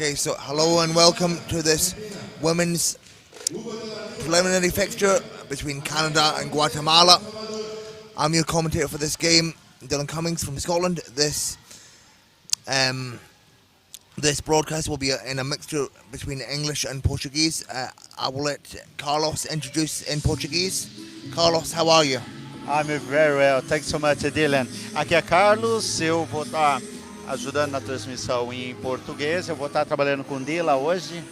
Okay, so hello and welcome to this women's preliminary fixture between Canada and Guatemala. I'm your commentator for this game, Dylan Cummings from Scotland. Um, this broadcast will be in a mixture between English and Portuguese. I will let Carlos introduce in Portuguese. Carlos, how are you? I'm very well. Thanks so much, Dylan. Aqui é Carlos, eu vou estar ajudando na transmissão em português. Eu vou estar trabalhando com Dylan hoje.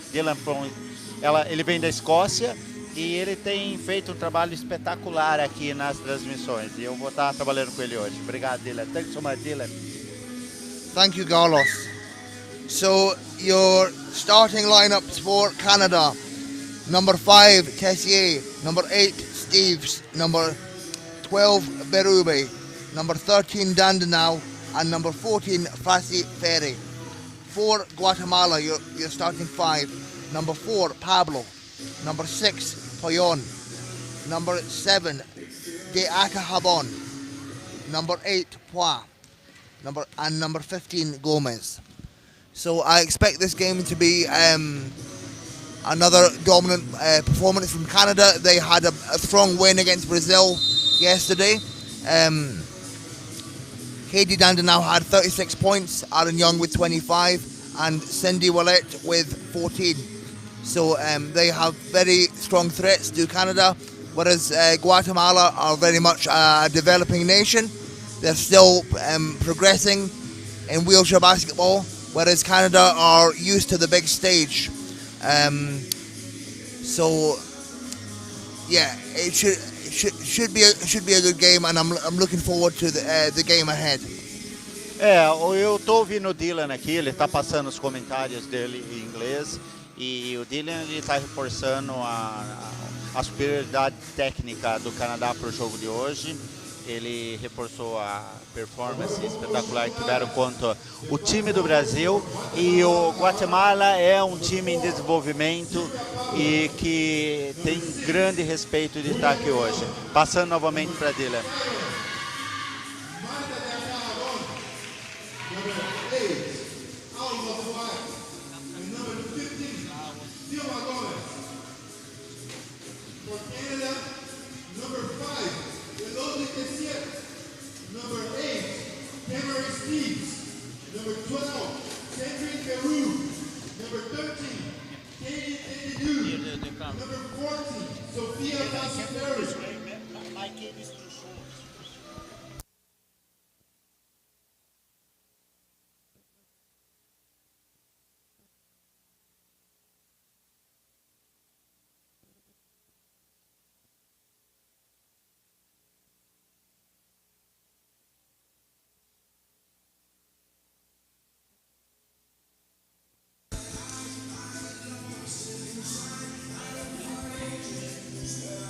Ele vem da Escócia e ele tem feito um trabalho espetacular aqui nas transmissões. E eu vou estar trabalhando com ele hoje. Obrigado, Dylan. Thanks so much, Dylan. Thank you, Carlos. So, your starting lineups for Canada: number 5, Tessier; number 8, Steeves; number 12, Berube; number 13, Dandenau; and number 14, Fassi Ferry. For Guatemala, your starting 5: number 4, Pablo; number 6, Poyon; number 7, De Acahabon; number 8, Poix; number 15, Gomez. So I expect this game to be another dominant performance from Canada. They had a strong win against Brazil yesterday. Katie Dandenau had 36 points, Aaron Young with 25, and Cindy Willett with 14. So they have very strong threats to Canada, whereas Guatemala are very much a developing nation. They're still progressing in wheelchair basketball, whereas Canada are used to the big stage. So yeah, it should be a good game, and I'm looking forward to the game ahead. Eu tô ouvindo o Dylan aqui, ele tá passando os comentários dele em inglês e o Dylan ele tá reforçando a superioridade técnica do Canadá para o jogo de hoje. Ele reforçou a performance espetacular que tiveram contra o time do Brasil, e o Guatemala é um time em desenvolvimento e que tem grande respeito de estar aqui hoje. Passando novamente para Dylan. Number 12, Cedric Peru. Number 13, Katie Tedidu. Number 14, Sofia Fassi-Ferry.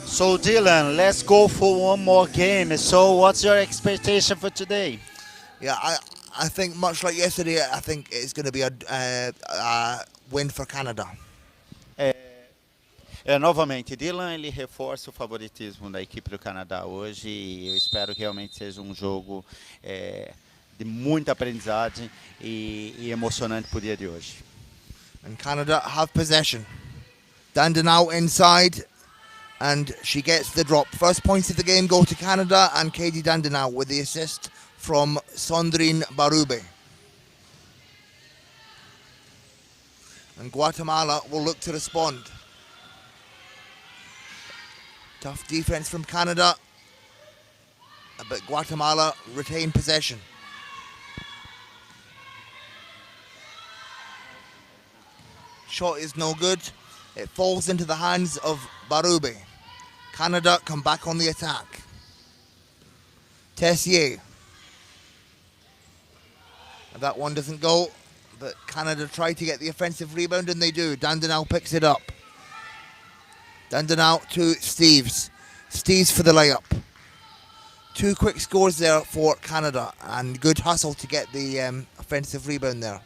So Dylan, let's go for one more game. So what's your expectation for today? Yeah, I think much like yesterday, I think it's going to be a win for Canada. Novamente, Dylan ele reforça o favoritismo da equipe do Canadá hoje e eu espero que realmente seja um jogo de muita aprendizagem e emocionante para o dia de hoje. And Canada have possession. Dandenau inside, and she gets the drop. First points of the game go to Canada, and Katie Dandenau with the assist from Sondrine Barube. And Guatemala will look to respond. Tough defense from Canada, but Guatemala retain possession. Shot is no good. It falls into the hands of Barube. Canada come back on the attack. Tessier. And that one doesn't go, but Canada try to get the offensive rebound, and they do. Dandenau picks it up. Dandenau to Steeves. Steeves for the layup. 2 quick scores there for Canada, and good hustle to get the offensive rebound there.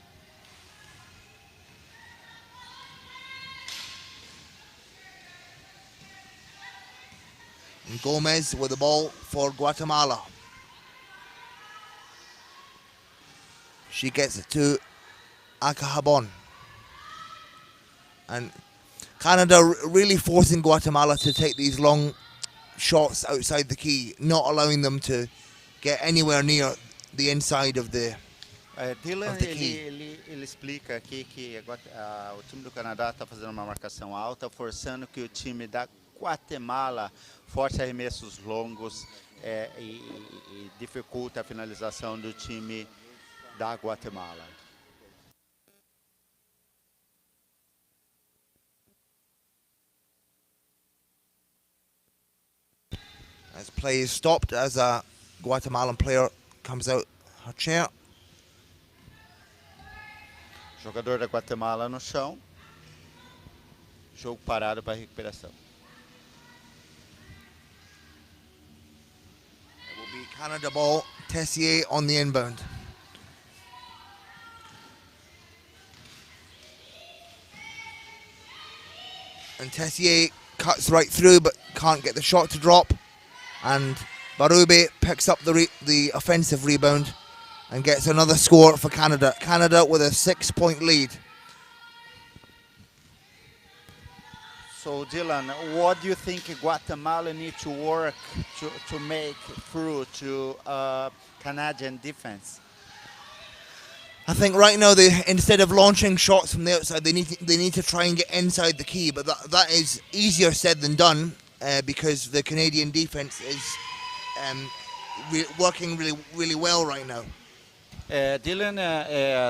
And Gomez with the ball for Guatemala. She gets it to Acahabon. And Canada really forcing Guatemala to take these long shots outside the key, not allowing them to get anywhere near the inside of the Dylan, of the key. ele explica aqui que o time do Canadá está fazendo uma marcação alta, forçando que o time da Guatemala force arremessos longos e dificulta a finalização do time da Guatemala. As play is stopped as a Guatemalan player comes out her chair. Jogador da Guatemala no chão. Jogo parado para recuperação. It will be Canada ball, Tessier on the inbound. And Tessier cuts right through but can't get the shot to drop. And Barube picks up the offensive rebound and gets another score for Canada. Canada with a 6-point lead. So Dylan, what do you think Guatemala need to work to make through to Canadian defense? I think right now instead of launching shots from the outside, they need to try and get inside the key. But that is easier said than done because the Canadian defense is working really well right now. Dylan,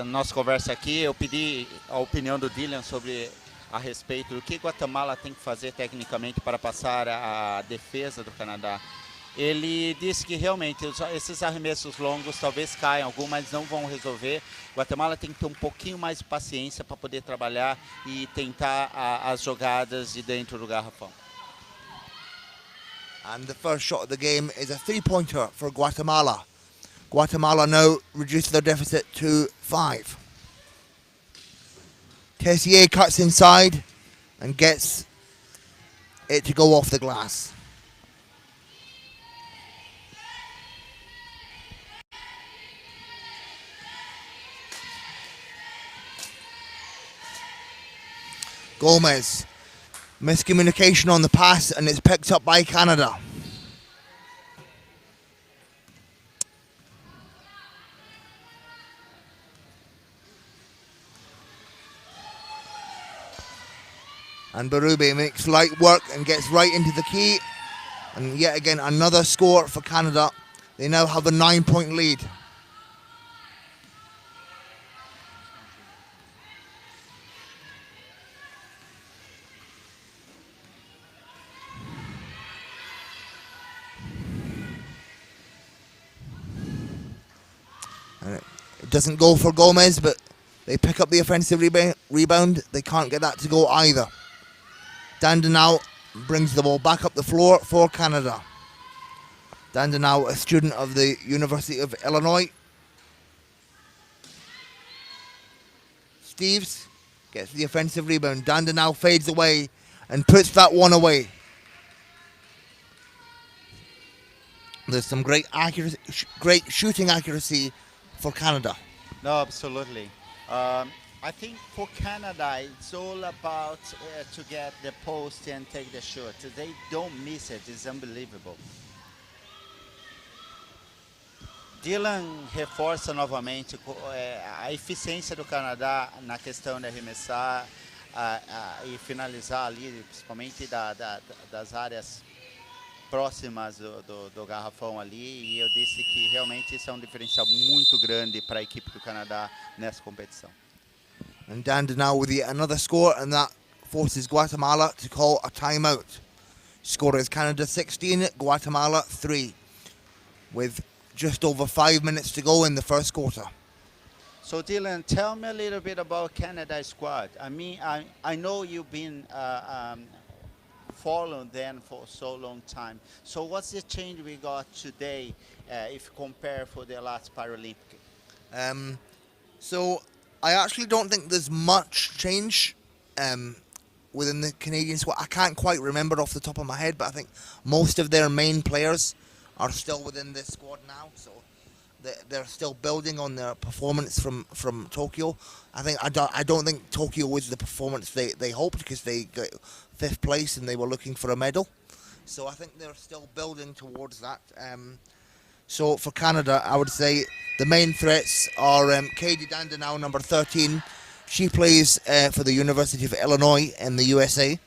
nossa conversa aqui, eu pedi a opinião do Dylan sobre a respeito do que Guatemala tem que fazer tecnicamente para passar a defesa do Canadá. Ele disse que realmente esses arremessos longos talvez caiam, alguns, mas não vão resolver. Guatemala tem que ter um pouquinho mais de paciência para poder trabalhar e tentar as jogadas de dentro do garrafão. And the first shot of the game is a 3-pointer for Guatemala. Guatemala now reduce their deficit to 5. Tessier cuts inside and gets it to go off the glass. Gomez, miscommunication on the pass and it's picked up by Canada. And Barube makes light work and gets right into the key. And yet again, another score for Canada. They now have a 9-point lead. And it doesn't go for Gomez, but they pick up the offensive rebound. They can't get that to go either. Dandenau brings the ball back up the floor for Canada. Dandenau, a student of the University of Illinois. Steves gets the offensive rebound. Dandenau fades away and puts that one away. There's some great accuracy, great shooting accuracy for Canada. No, absolutely. I think for Canada, it's all about to get the post and take the shot. They don't miss it. It's unbelievable. Dylan reforça novamente a eficiência do Canadá na questão de arremessar e finalizar ali, principalmente das áreas próximas do garrafão ali. E eu disse que realmente isso é um diferencial muito grande para a equipe do Canadá nessa competição. And Dandenau with yet another score, and that forces Guatemala to call a timeout. Score is Canada 16, Guatemala 3, with just over 5 minutes to go in the first quarter. So Dylan, tell me a little bit about Canada's squad. I mean, I know you've been following them for so long time. So what's the change we got today if you compare for the last Paralympic? So I actually don't think there's much change within the Canadian squad. I can't quite remember off the top of my head, but I think most of their main players are still within this squad now. So they're still building on their performance from Tokyo. I don't think Tokyo was the performance they hoped, because they got 5th place and they were looking for a medal. So I think they're still building towards that. So for Canada, I would say the main threats are Katie Dandenau, number 13. She plays for the University of Illinois in the USA.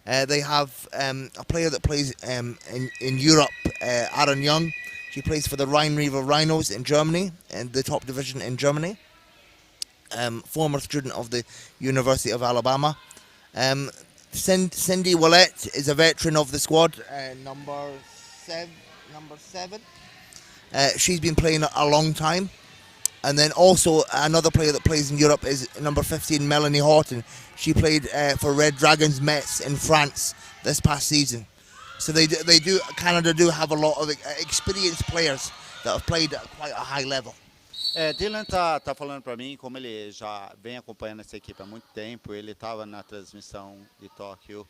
They have a player that plays in Europe, Aaron Young. She plays for the Rhine-River Rhinos in Germany, in the top division in Germany. Former student of the University of Alabama. Cindy Willett is a veteran of the squad, number 7. She's been playing a long time. And then also another player that plays in Europe is number 15, Melanie Horton. She played for Red Dragons Metz in France this past season. So Canada do have a lot of experienced players that have played at quite a high level. Dylan tá falando para mim, como ele já vem acompanhando essa equipe há muito tempo, ele estava na transmissão de Tóquio,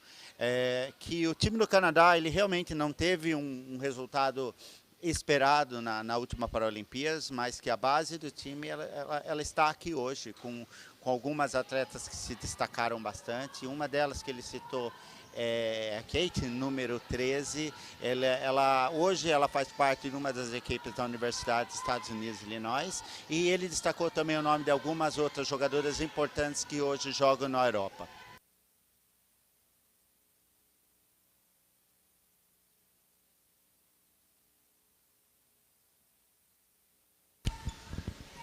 que o time do Canadá ele realmente não teve um resultado esperado na última Paralimpíadas, mas que a base do time ela está aqui hoje, com algumas atletas que se destacaram bastante. Uma delas que ele citou é a Kate, número 13. Hoje ela faz parte de uma das equipes da Universidade dos Estados Unidos, Illinois, e ele destacou também o nome de algumas outras jogadoras importantes que hoje jogam na Europa.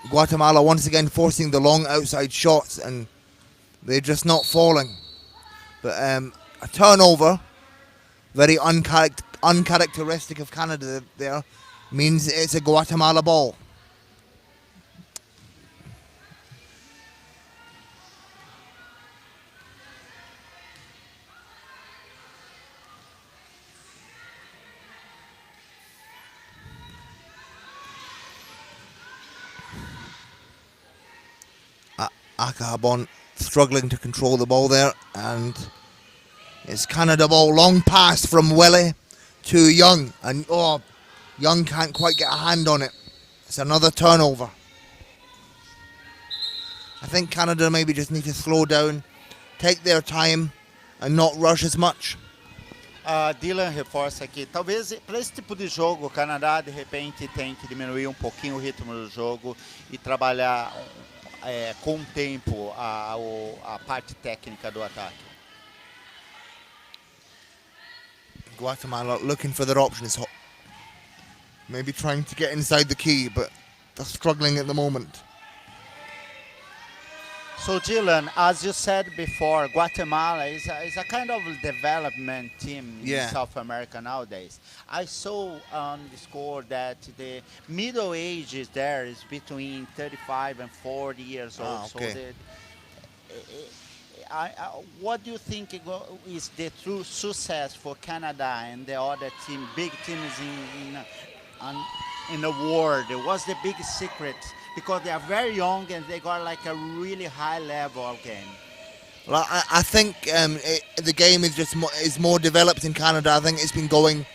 Guatemala once again forcing the long outside shots, and they're just not falling. But a turnover, very uncharacteristic of Canada there, means it's a Guatemala ball. Akahabon struggling to control the ball there, and it's Canada ball. Long pass from Willie to Young, and Young can't quite get a hand on it. It's another turnover. I think Canada maybe just need to slow down, take their time, and not rush as much. Dylan reforça aqui, talvez para esse tipo de jogo o Canadá de repente tem que diminuir um pouquinho o ritmo do jogo e trabalhar com o tempo a parte técnica do ataque. Guatemala looking for their options, maybe trying to get inside the key, but they're struggling at the moment. So Dylan, as you said before, Guatemala is a kind of development team in South America nowadays. I saw on the score that the middle age is there is between 35 and 40 years old. Okay. So what do you think is the true success for Canada and the other big teams in the world? What's the big secret? Because they are very young and they got like a really high level of game. Well, I think the game is more developed in Canada. I think it's been going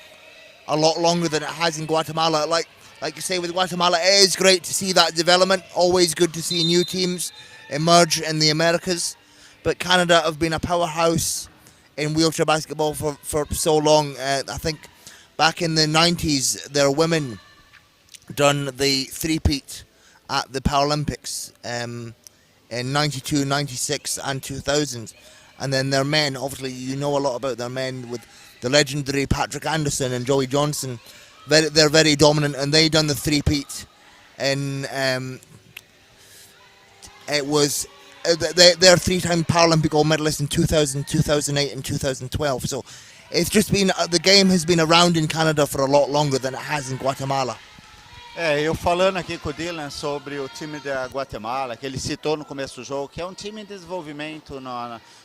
a lot longer than it has in Guatemala. Like you say, with Guatemala, it is great to see that development. Always good to see new teams emerge in the Americas. But Canada have been a powerhouse in wheelchair basketball for so long. I think back in the 90s, their women done the three-peat at the Paralympics in 92, 96 and 2000. And then their men, obviously you know a lot about their men with the legendary Patrick Anderson and Joey Johnson. They're very dominant, and they done the three-peat in it was they're three-time Paralympic gold medalists in 2000, 2008 and 2012. So it's just been the game has been around in Canada for a lot longer than it has in Guatemala. Eu falando aqui com o Dylan sobre o time da Guatemala, que ele citou no começo do jogo, que é um time em desenvolvimento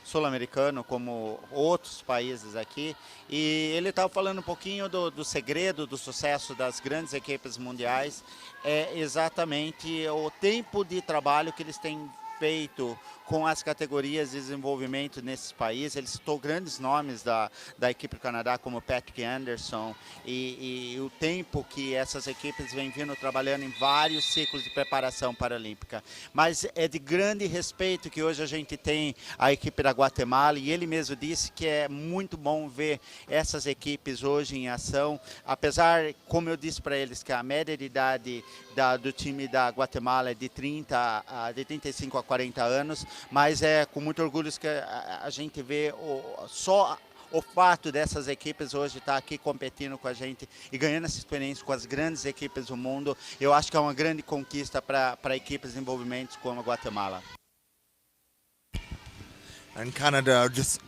sul-americano, como outros países aqui, e ele estava falando um pouquinho do segredo do sucesso das grandes equipes mundiais, é exatamente o tempo de trabalho que eles têm feito com as categorias de desenvolvimento nesses países. Ele citou grandes nomes da equipe do Canadá, como Patrick Anderson, e o tempo que essas equipes vêm vindo trabalhando em vários ciclos de preparação paralímpica. Mas é de grande respeito que hoje a gente tem a equipe da Guatemala, e ele mesmo disse que é muito bom ver essas equipes hoje em ação, apesar, como eu disse para eles, que a média de idade do time da Guatemala é de 35 a 40 anos, mas é com muito orgulho que a gente vê só o fato dessas equipes hoje estar aqui competindo com a gente e ganhando essa experiência com as grandes equipes do mundo. Eu acho que é uma grande conquista para equipes de desenvolvimento como a Guatemala. And Canada are just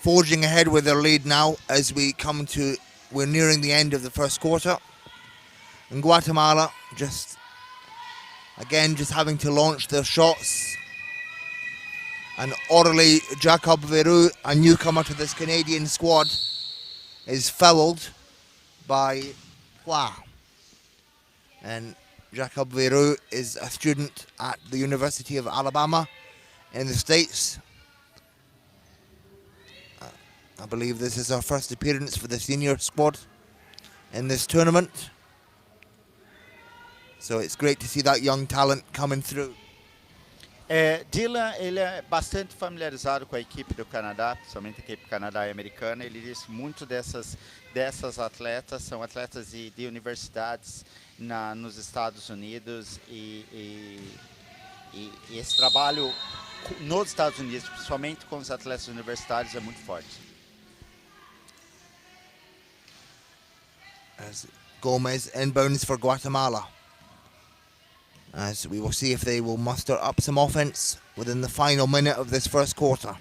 forging ahead with their lead now as we're nearing the end of the first quarter. And Guatemala just having to launch their shots. And orderly Jacob Veru, a newcomer to this Canadian squad, is fouled by Hua. And Jacob Veru is a student at the University of Alabama in the States. I believe this is our first appearance for the senior squad in this tournament. So it's great to see that young talent coming through. Dylan, ele é bastante familiarizado com a equipe do Canadá, principalmente a equipe do Canadá e americana. Ele disse muito dessas atletas são atletas de universidades nos Estados Unidos e esse trabalho nos Estados Unidos, principalmente com os atletas universitários, é muito forte. As Gomez inbounds for Guatemala. As we will see if they will muster up some offense within the final minute of this first quarter.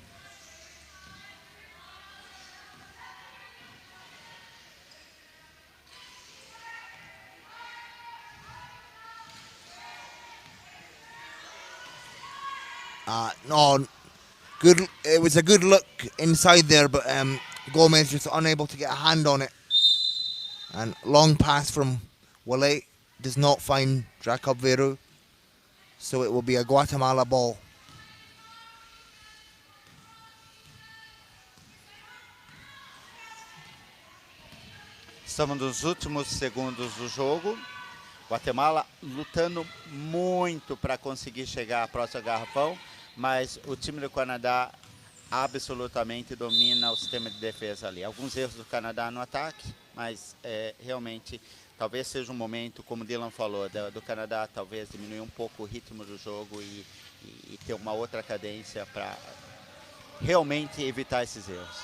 No, good. It was a good look inside there, but Gomez just unable to get a hand on it. And long pass from Wale does not find Jacob Veru, so it will be a Guatemala ball. Estamos nos últimos segundos do jogo. Guatemala lutando muito para conseguir chegar à próxima garrafão, mas o time do Canadá absolutamente domina o sistema de defesa ali. Alguns erros do Canadá no ataque, mas realmente talvez seja um momento, como o Dylan falou, do Canadá talvez diminuir um pouco o ritmo do jogo e ter uma outra cadência para realmente evitar esses erros.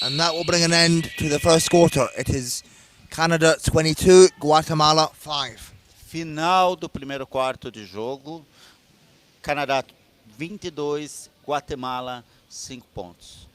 And that will bring an end to the first quarter. It is Canada 22, Guatemala 5. Final do primeiro quarto de jogo. Canadá 22, Guatemala 5 pontos.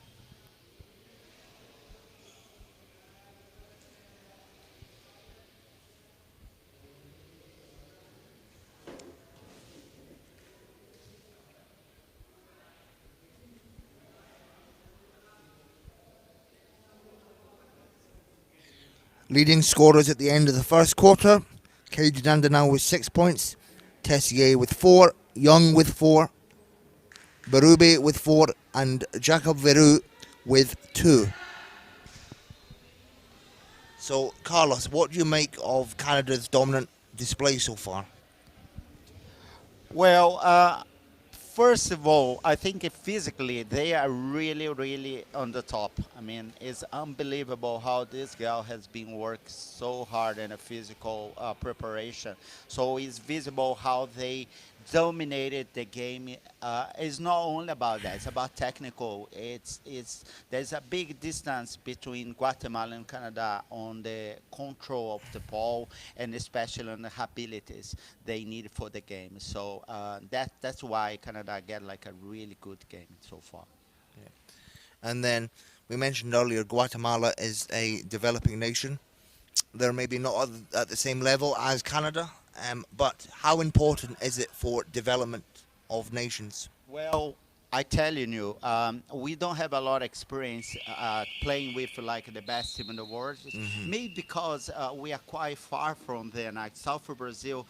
Leading scorers at the end of the first quarter. Cage Dandenau with 6 points. Tessier with 4. Young with 4. Berube with 4. And Jacob Veru with 2. So, Carlos, what do you make of Canada's dominant display so far? Well, first of all, I think physically they are really, really on the top. I mean, it's unbelievable how this girl has been working so hard in a physical preparation. So it's visible how they dominated the game. It's not only about that; it's about technical. There's a big distance between Guatemala and Canada on the control of the ball and especially on the abilities they need for the game. So that's why Canada get like a really good game so far. And then we mentioned earlier Guatemala is a developing nation. They're maybe not at the same level as Canada, but how important is it for development of nations? Well, I telling you, we don't have a lot of experience playing with like the best team in the world. Maybe because we are quite far from there. Like South Brazil,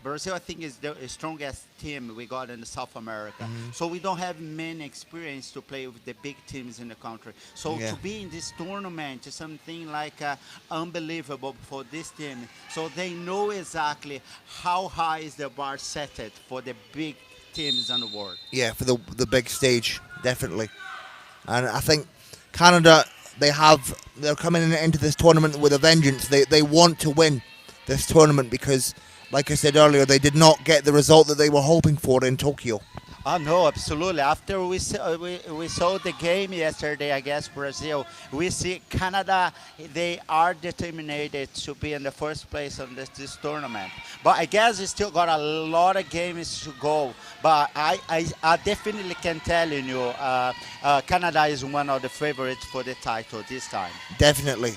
Brazil I think is the strongest team we got in South America. So we don't have many experience to play with the big teams in the country. So Yeah. to be in this tournament is something like unbelievable for this team. So they know exactly how high is the bar set it for the big teams in the world. Yeah, for the big stage, definitely. And I think Canada, they're coming into this tournament with a vengeance. They want to win this tournament because, like I said earlier, they did not get the result that they were hoping for in Tokyo. No, absolutely. After we saw the game yesterday against Brazil, we see Canada. They are determined to be in the first place on this tournament. But I guess we still got a lot of games to go. But I definitely can tell you, Canada is one of the favorites for the title this time. Definitely.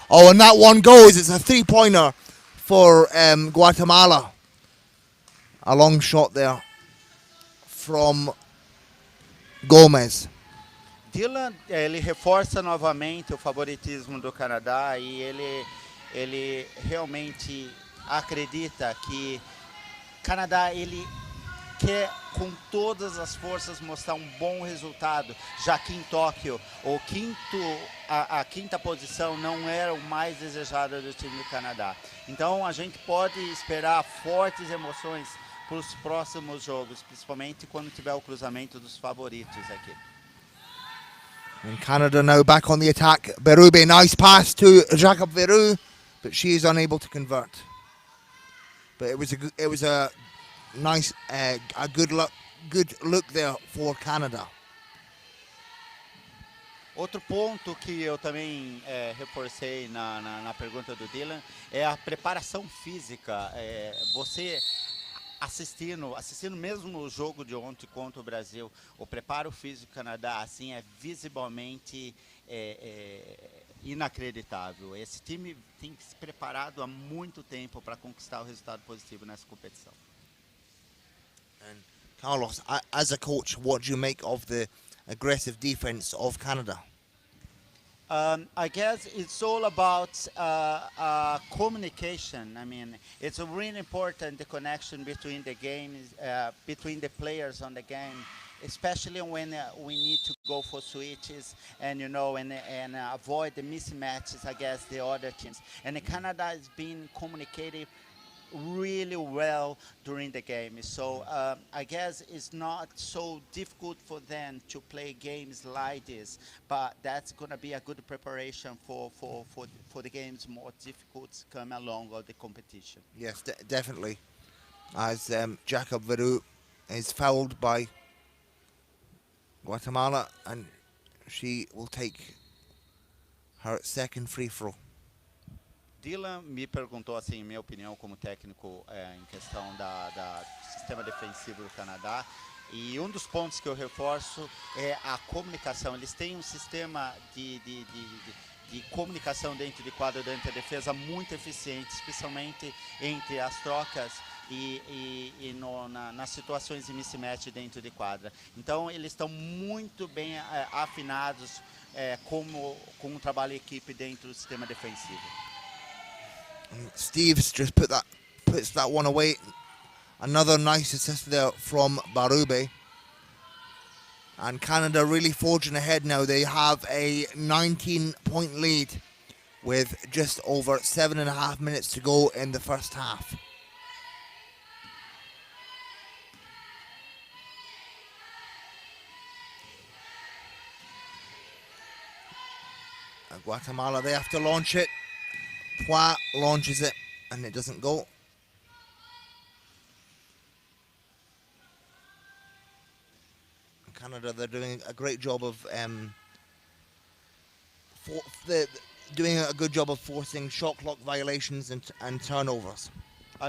Oh, and that one goes. It's a three-pointer for Guatemala. A long shot there from Gomez. Dylan, ele reforça novamente o favoritismo do Canadá e ele realmente acredita que Canadá ele quer com todas as forças mostrar um bom resultado, já que em Tóquio a quinta posição não era o mais desejado do time do Canadá. Então a gente pode esperar fortes emoções para os próximos jogos, principalmente quando tiver o cruzamento dos favoritos aqui. And Canada now back on the attack. Berube, nice pass to Jacob Veru, but she is unable to convert. But it was a nice, a good look there for Canada. Outro ponto que eu também reforcei na pergunta do Dylan é a preparação física. Você assistindo mesmo o jogo de ontem contra o Brasil, o preparo físico do Canadá assim é visivelmente inacreditável. Esse time tem se preparado há muito tempo para conquistar o resultado positivo nessa competição. And Carlos, as a coach, what do you make of the aggressive defense of Canada? I guess it's all about communication. I mean, it's really important the connection between the games, between the players on the game, especially when we need to go for switches and and avoid the mismatches against the other teams. And Canada has been communicating really well during the game. So I guess it's not so difficult for them to play games like this, but that's going to be a good preparation for the games more difficult to come along of the competition. Yes, definitely. As Jacob Veru is fouled by Guatemala, and she will take her second free throw. Dylan me perguntou assim, minha opinião como técnico em questão do sistema defensivo do Canadá. E um dos pontos que eu reforço é a comunicação. Eles têm um sistema de comunicação dentro de quadra, dentro da defesa muito eficiente, especialmente entre as trocas e nas situações de mismatch dentro de quadra. Então eles estão muito bem afinados com um trabalho em equipe dentro do sistema defensivo. Steves just puts that one away. Another nice assist there from Berube. And Canada really forging ahead now. They have a 19-point lead with just over 7.5 minutes to go in the first half. Guatemala, they have to launch it. Poit launches it and it doesn't go. Canada, they're doing a great job of doing a good job of forcing shot clock violations and turnovers.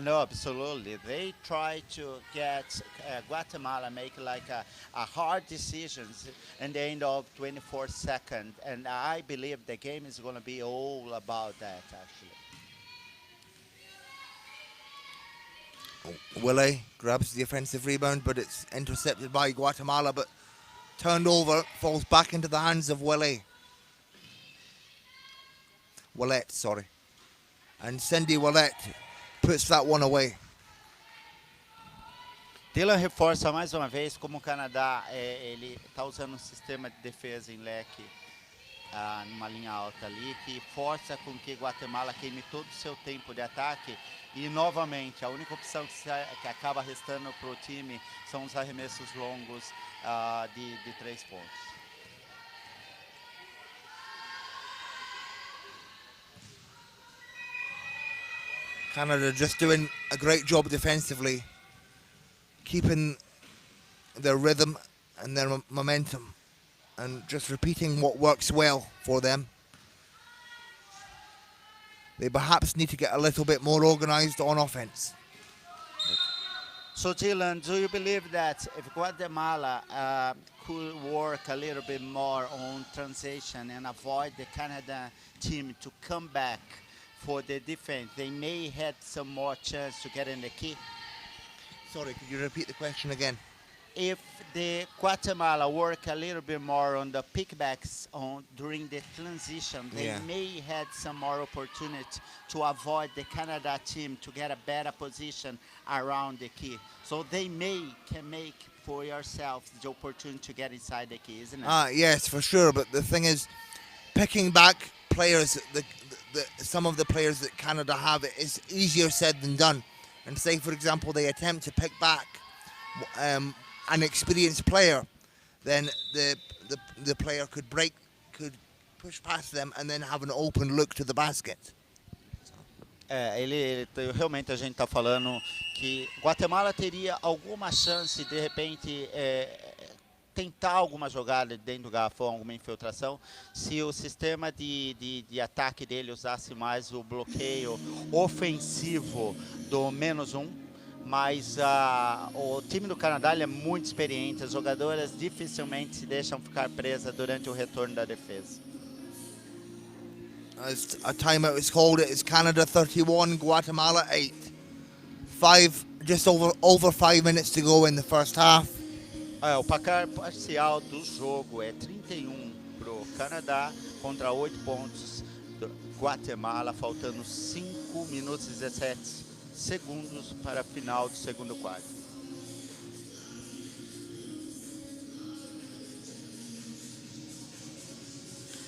No, absolutely. They try to get Guatemala make like a hard decisions in the end of 24 seconds, and I believe the game is going to be all about that actually. Willie grabs the offensive rebound, but it's intercepted by Guatemala. But turned over, falls back into the hands of Willette, sorry. And Cindy Willette puts that one away. Dylan reforça mais uma vez como o Canadá ele está usando um sistema de defesa em leque numa linha alta ali, que força com que Guatemala queime todo o seu tempo de ataque. E novamente, a única opção que acaba restando para o time são os arremessos longos de 3 pontos. Canada just doing a great job defensively, keeping their rhythm and their momentum, and just repeating what works well for them. They perhaps need to get a little bit more organized on offense. So Dylan, do you believe that if Guatemala could work a little bit more on transition and avoid the Canada team to come back for the defense, they may have some more chance to get in the key? Sorry, could you repeat the question again? If the Guatemala work a little bit more on the pickbacks during the transition, they may have some more opportunity to avoid the Canada team to get a better position around the key. So they can make for yourselves the opportunity to get inside the key, isn't it? Yes, for sure. But the thing is, picking back players, some of the players that Canada have, is easier said than done. And say, for example, they attempt to pick back an experienced player, then the player could push past them and then have an open look to the basket. Realmente a gente está falando que Guatemala teria alguma chance de repente tentar alguma jogada dentro do garrafão, alguma infiltração, se o sistema de ataque dele usasse mais o bloqueio ofensivo do -1. Mas o time do Canadá é muito experiente, as jogadoras dificilmente se deixam ficar presas durante o retorno da defesa. As a timeout is called, it is Canada 31, Guatemala 8. Just over 5 minutes to go in the first half. O placar parcial do jogo é 31 para o Canadá contra 8 pontos do Guatemala, faltando 5 minutos e 17 segundos para a final do segundo quarto.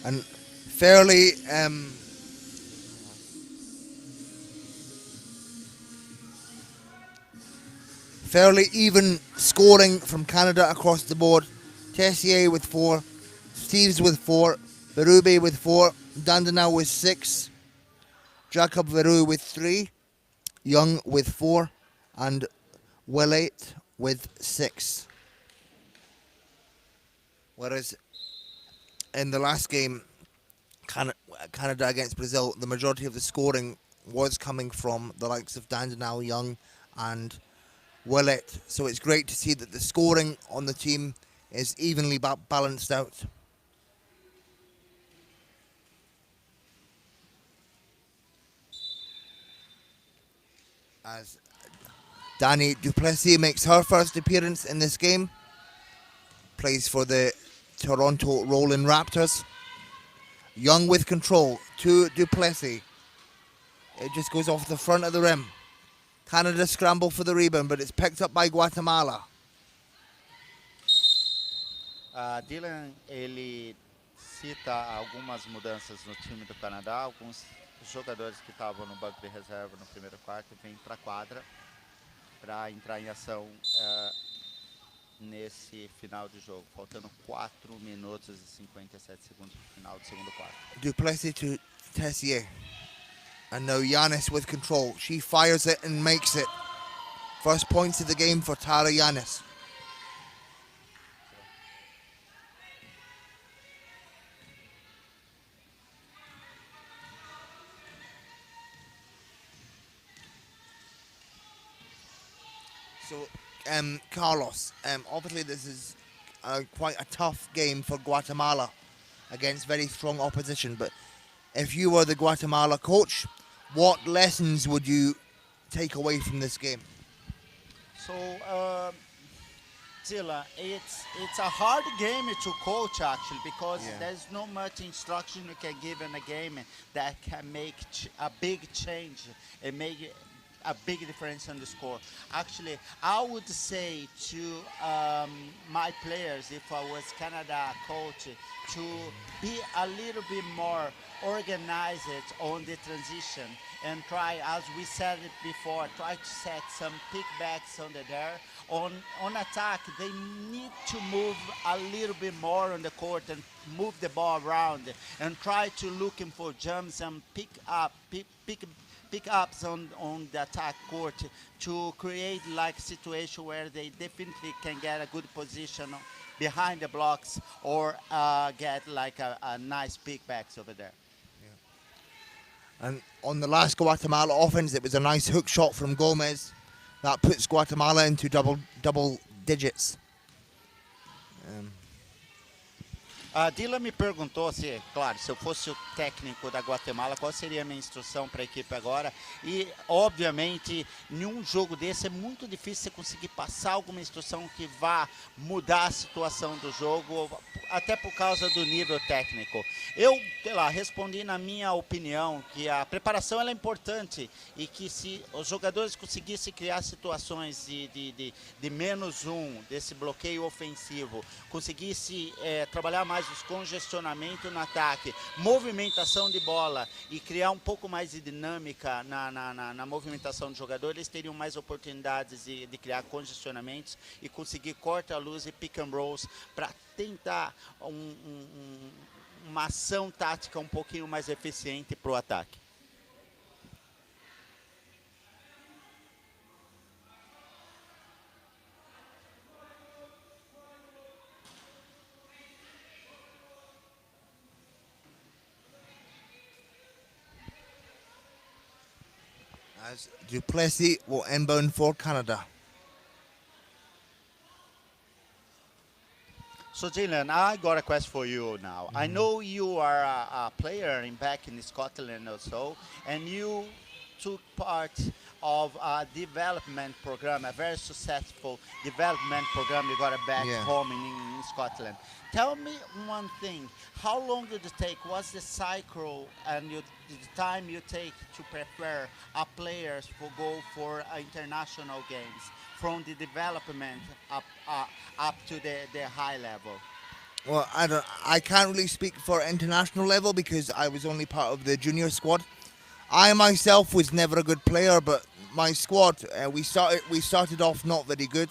And fairly even scoring from Canada across the board. Tessier with 4, Steeves with 4, Berube with 4, Dandenau with 6, Jacob Veru with 3, Young with 4, and Willette with 6. Whereas in the last game, Canada against Brazil, the majority of the scoring was coming from the likes of Dandenau, Young, and Willette. So it's great to see that the scoring on the team is evenly balanced out. As Dani Duplessis makes her first appearance in this game, plays for the Toronto Rolling Raptors. Young with control to Duplessis. It just goes off the front of the rim. Canada scramble for the rebound, but it's picked up by Guatemala. Dylan, ele cita algumas mudanças no time do Canadá, alguns jogadores que estavam no banco de reserva no primeiro quarto vêm para a quadra para entrar em ação nesse final de jogo, faltando 4 minutos e 57 segundos para o final do segundo quarto. Duplessis to Tessier. And now Yanis with control. She fires it and makes it. First points of the game for Tara Yanis. So, Carlos, obviously this is quite a tough game for Guatemala against very strong opposition, but if you were the Guatemala coach, what lessons would you take away from this game? So, Zilla, it's a hard game to coach actually because Yeah. there's no much instruction you can give in a game that can make a big change and make a big difference on the score. Actually, I would say to my players, if I was Canada coach, to be a little bit more organized on the transition and try, as we said it before, try to set some pickbacks on the there. On attack, they need to move a little bit more on the court and move the ball around and try to looking for jumps and pick ups on the attack court to create like situation where they definitely can get a good position behind the blocks or get like a nice pickbacks over there. And on the last Guatemala offense, it was a nice hook shot from Gomez that puts Guatemala into double digits. Dylan me perguntou se, claro, se eu fosse o técnico da Guatemala, qual seria a minha instrução para a equipe agora. E, obviamente, em um jogo desse é muito difícil você conseguir passar alguma instrução que vá mudar a situação do jogo, até por causa do nível técnico. Eu, sei lá, respondi na minha opinião que a preparação ela é importante e que se os jogadores conseguissem criar situações de menos um, desse bloqueio ofensivo, conseguisse trabalhar mais os congestionamentos no ataque, movimentação de bola e criar um pouco mais de dinâmica na movimentação do jogador, eles teriam mais oportunidades de criar congestionamentos e conseguir corta-luz e pick and rolls para tentar uma ação tática um pouquinho mais eficiente para o ataque. As Duplessis will inbound for Canada. So, Dylan, I got a question for you now. I know you are a player back in Scotland also, and you took part of a development program, a very successful development program you got back Yeah. home in Scotland. Tell me one thing. How long did it take? What's the cycle and the time you take to prepare a players for go for international games from the development up to the high level? Well, I can't really speak for international level because I was only part of the junior squad. I myself was never a good player, but my squad we started off not very good.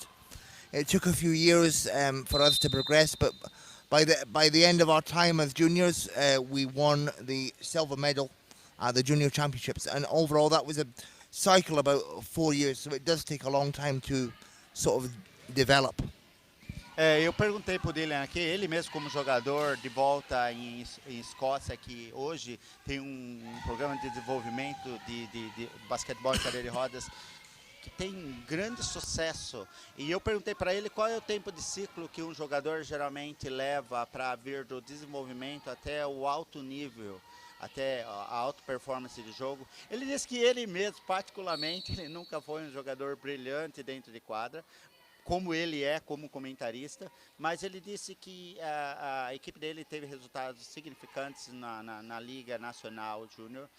It took a few years for us to progress, but by the end of our time as juniors, we won the silver medal at the junior championships, and overall that was a cycle about 4 years. So it does take a long time to sort of develop. Eu perguntei pro Dylan aqui, ele mesmo como jogador de volta em Escócia, que hoje tem um programa de desenvolvimento de basquetebol em cadeira de rodas que tem grande sucesso. E eu perguntei para ele qual é o tempo de ciclo que um jogador geralmente leva para vir do desenvolvimento até o alto nível, até a alta performance de jogo. Ele disse que ele mesmo, particularmente, ele nunca foi um jogador brilhante dentro de quadra, como ele é como comentarista, mas ele disse que a equipe dele teve resultados significantes na Liga Nacional Júnior,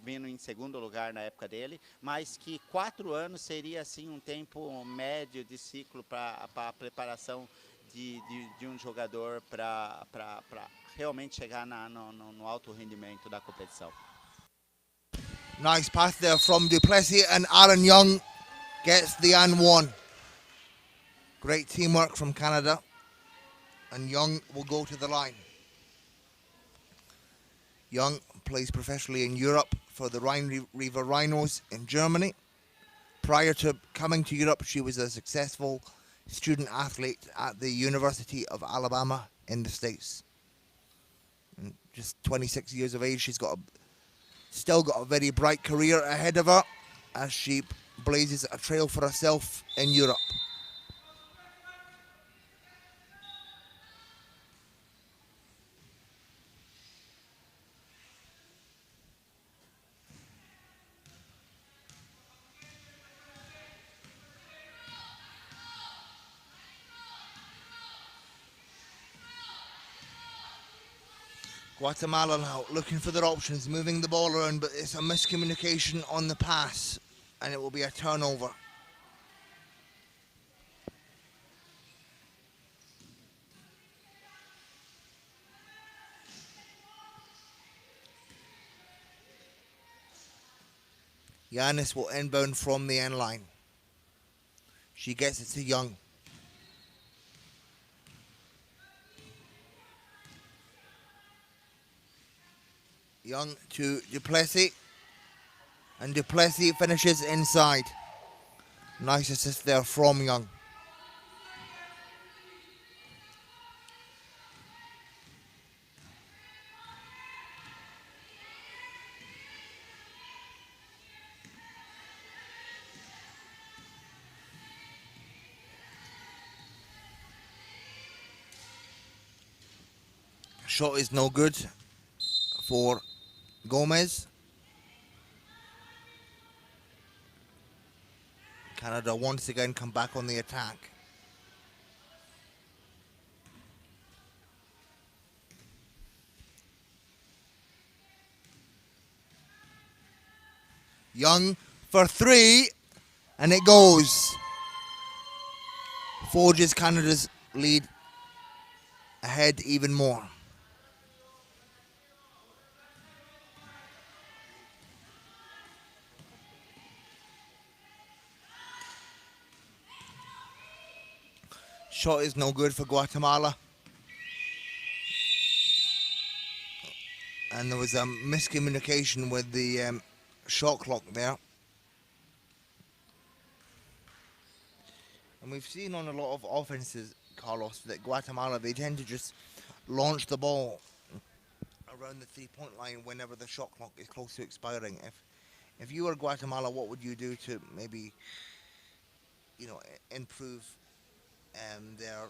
vindo em segundo lugar na época dele, mas que 4 anos seria assim um tempo médio de ciclo para a preparação de um jogador para realmente chegar no alto rendimento da competição. Nice pass there from Duplessis, and Aaron Young gets the and one. Great teamwork from Canada, and Young will go to the line. Young plays professionally in Europe for the Rhein-River Rhinos in Germany. Prior to coming to Europe, she was a successful student athlete at the University of Alabama in the States. And just 26 years of age, she's still got a very bright career ahead of her as she blazes a trail for herself in Europe. Guatemala now looking for their options, moving the ball around, but it's a miscommunication on the pass, and it will be a turnover. Yanis will inbound from the end line. She gets it to Young. Young to Duplessis. And Duplessis finishes inside. Nice assist there from Young. Shot is no good for Gomez. Canada once again come back on the attack. Young for three, and it goes. Forges Canada's lead ahead even more. Shot is no good for Guatemala. And there was a miscommunication with the shot clock there. And we've seen on a lot of offenses, Carlos, that Guatemala, they tend to just launch the ball around the three-point line whenever the shot clock is close to expiring. If you were Guatemala, what would you do to maybe, improve their,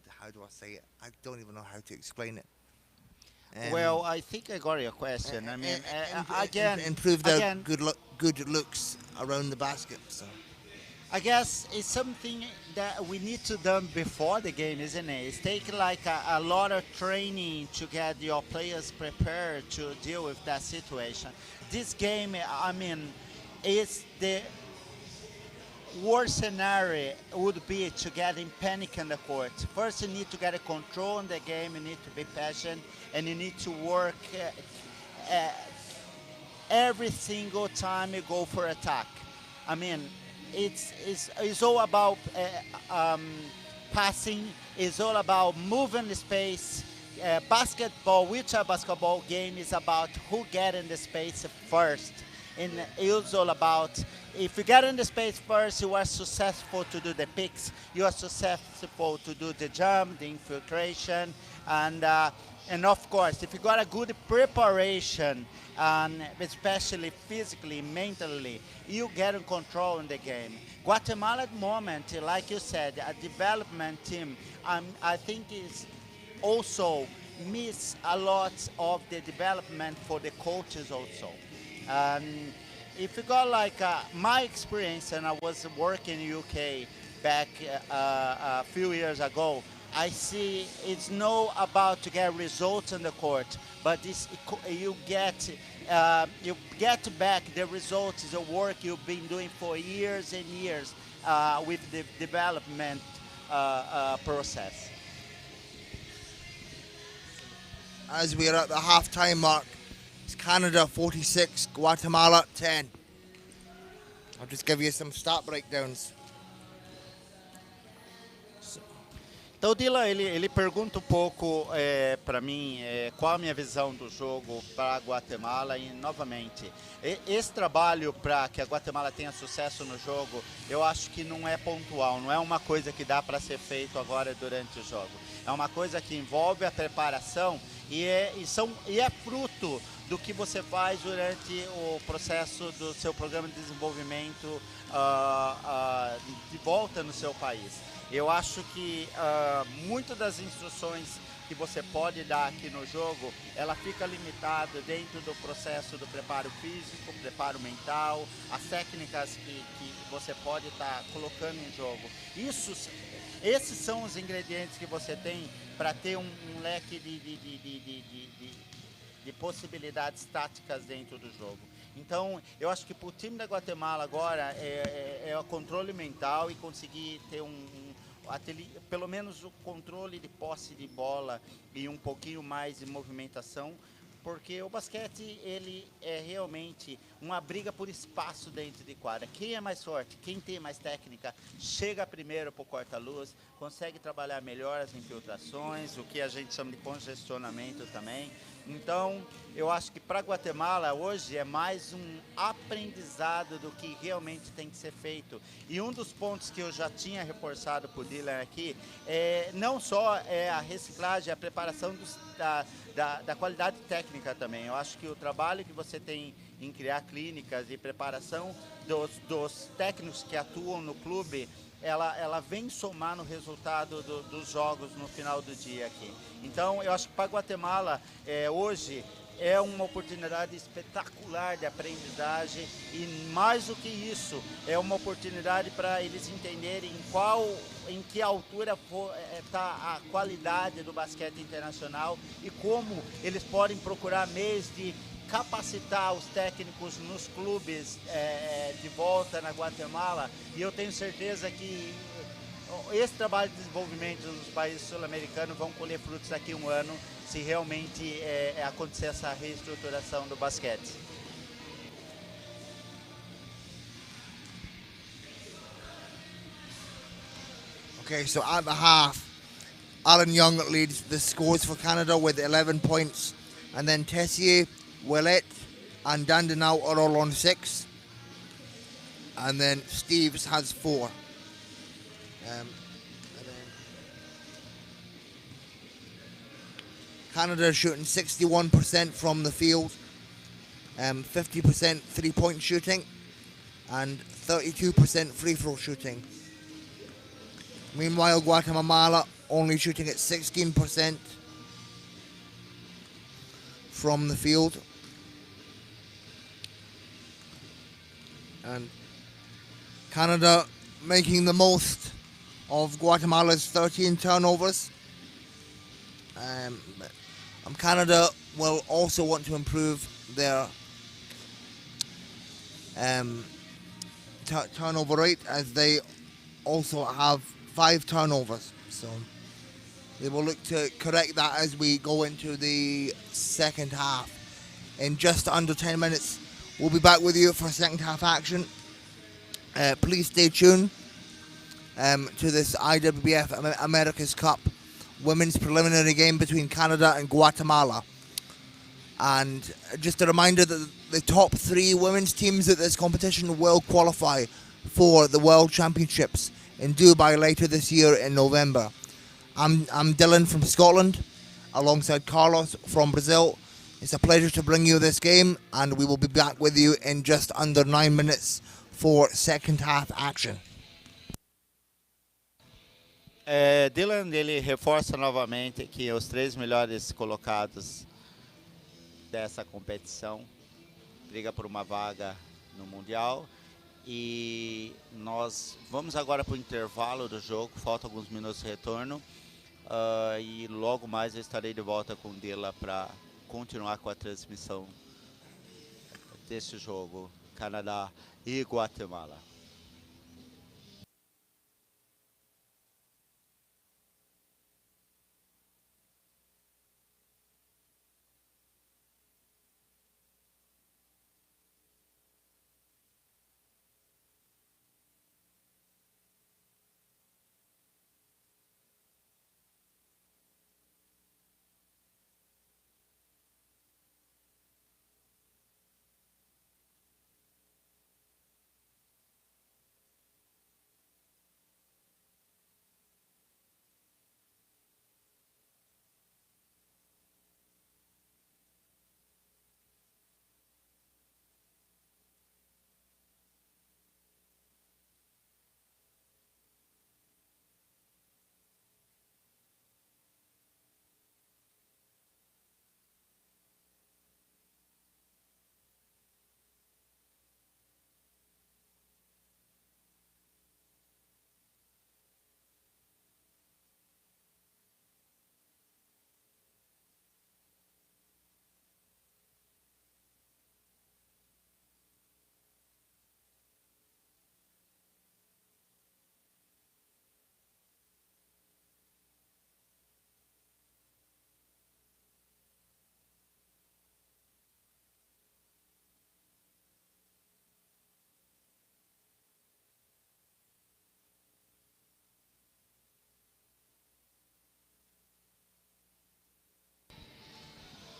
how do I say it? I don't even know how to explain it. Well, I think I got your question. I mean, improve their good looks around the basket. So. I guess it's something that we need to do before the game, isn't it? It's taking like a lot of training to get your players prepared to deal with that situation. This game, I mean, is the worst scenario would be to get in panic in the court. First, you need to get a control in the game. You need to be patient, and you need to work every single time you go for attack. I mean, it's all about passing. It's all about moving the space. Basketball, wheelchair basketball game is about who get in the space first. And it's all about, if you get in the space first, you are successful to do the picks, you are successful to do the jump, the infiltration, and of course, if you got a good preparation, and especially physically, mentally, you get in control in the game. Guatemala at the moment, like you said, a development team, I think is also miss a lot of the development for the coaches also. And if you got like my experience, and I was working in UK back a few years ago, I see it's not about to get results on the court, but you get back the results, the work you've been doing for years and years with the development process. As we are at the halftime mark, it's Canada 46, Guatemala 10. I'll just give you some stat breakdowns. Então, Dylan, ele pergunta um pouco para mim qual a minha visão do jogo para a Guatemala e, novamente, esse trabalho para que a Guatemala tenha sucesso no jogo, eu acho que não é pontual, não é uma coisa que dá para ser feito agora durante o jogo. É uma coisa que envolve a preparação e é fruto do que você faz durante o processo do seu programa de desenvolvimento de volta no seu país. Eu acho que muitas das instruções que que você pode dar aqui no jogo, ela fica limitada dentro do processo do preparo físico, preparo mental, as técnicas que você pode estar colocando em jogo. Esses são os ingredientes que você tem para ter um leque de possibilidades táticas dentro do jogo. Então, eu acho que para o time da Guatemala agora é o controle mental e conseguir ter pelo menos o controle de posse de bola e um pouquinho mais de movimentação, porque o basquete ele é realmente uma briga por espaço dentro de quadra. Quem é mais forte, quem tem mais técnica, chega primeiro para o corta-luz, consegue trabalhar melhor as infiltrações, o que a gente chama de congestionamento também. Então, eu acho que para Guatemala hoje é mais um aprendizado do que realmente tem que ser feito. E um dos pontos que eu já tinha reforçado para o Dylan aqui não só a reciclagem, a preparação da qualidade técnica também. Eu acho que o trabalho que você tem em criar clínicas e preparação dos técnicos que atuam no clube, ela vem somar no resultado dos jogos no final do dia aqui. Então, eu acho que para Guatemala, hoje, é uma oportunidade espetacular de aprendizagem e, mais do que isso, é uma oportunidade para eles entenderem em que altura está a qualidade do basquete internacional e como eles podem procurar meios de capacitar os técnicos nos clubes de volta na Guatemala. E eu tenho certeza que esse trabalho de desenvolvimento nos países sul-americanos vão colher frutos daqui a um ano, se realmente acontecer essa reestruturação do basquete. Okay, so at the half, Alan Young leads the scores for Canada with 11 points, and then Tessier, Willett, and Dandenau are all on 6, and then Steves has 4. And then Canada is shooting 61% from the field, 50% three-point shooting, and 32% free-throw shooting. Meanwhile, Guatemala only shooting at 16% from the field. And Canada making the most of Guatemala's 13 turnovers. Canada will also want to improve their turnover rate, as they also have 5 turnovers. So they will look to correct that as we go into the second half. In just under 10 minutes, we'll be back with you for second half action. Please stay tuned to this IWBF America's Cup women's preliminary game between Canada and Guatemala. And just a reminder that the top 3 women's teams at this competition will qualify for the World Championships in Dubai later this year in November. I'm Dylan from Scotland, alongside Carlos from Brazil. It's a pleasure to bring you this game, and we will be back with you in just under 9 minutes for second half action. Dylan, ele reforça novamente que os 3 melhores colocados dessa competição briga por uma vaga no Mundial. E nós vamos agora para o intervalo do jogo, faltam alguns minutos de retorno. E logo mais eu estarei de volta com o Dylan para continuar com a transmissão desse jogo, Canadá e Guatemala.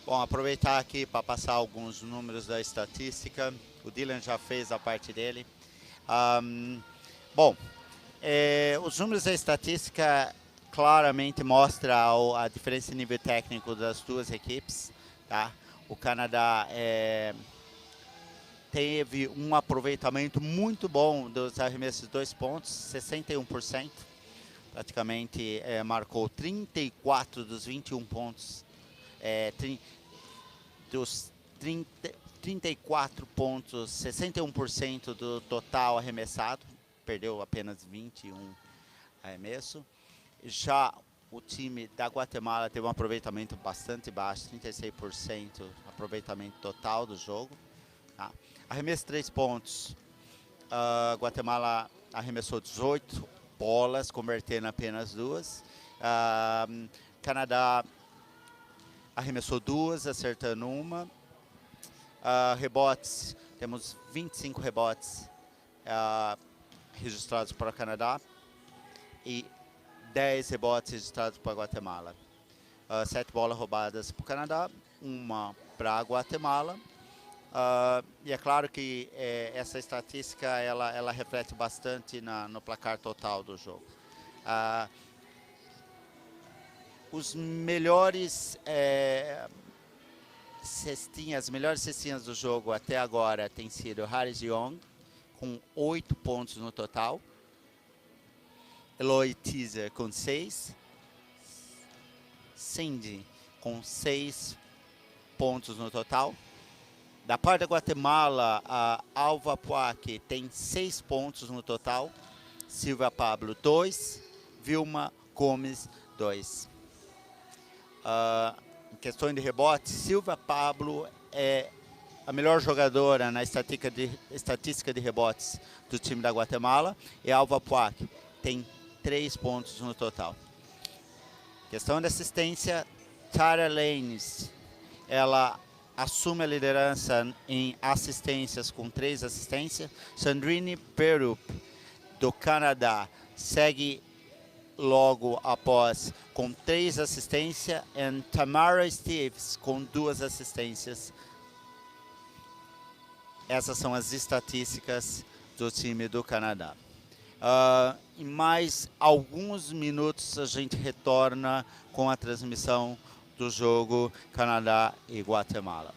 Bom, aproveitar aqui para passar alguns números da estatística. O Dylan já fez a parte dele. Bom, os números da estatística claramente mostram a diferença de nível técnico das duas equipes. Tá? O Canadá teve um aproveitamento muito bom dos arremessos de 2 pontos, 61%. Praticamente marcou 34 dos 21 pontos. Dos 34 pontos, 61% do total arremessado. Perdeu apenas 21 arremesso. Já o time da Guatemala teve um aproveitamento bastante baixo, 36% aproveitamento total do jogo. Tá? Arremesso 3 pontos, a Guatemala arremessou 18 bolas, convertendo apenas 2. Canadá arremessou 2, acertando 1. Rebotes, temos 25 rebotes registrados para o Canadá e 10 rebotes registrados para a Guatemala. 7 bolas roubadas para o Canadá, 1 para a Guatemala. E é claro que essa estatística ela reflete bastante no placar total do jogo. Os melhores as melhores cestinhas do jogo até agora tem sido Harris Young, com 8 pontos no total. Eloy Teaser com 6. Cindy com 6 pontos no total. Da parte da Guatemala, a Alva Puac tem 6 pontos no total. Silvia Pablo, 2. Vilma Gomes, 2. Em questões de rebote, Silvia Pablo é a melhor jogadora na estatística de rebotes do time da Guatemala. E a Alva Puac tem 3 pontos no total. Questão de assistência, Tara Lanes, ela assume a liderança em assistências com 3 assistências. Sandrine Perup, do Canadá, segue logo após com 3 assistências. E Tamara Steves com 2 assistências. Essas são as estatísticas do time do Canadá. Em mais alguns minutos a gente retorna com a transmissão do jogo Canadá e Guatemala.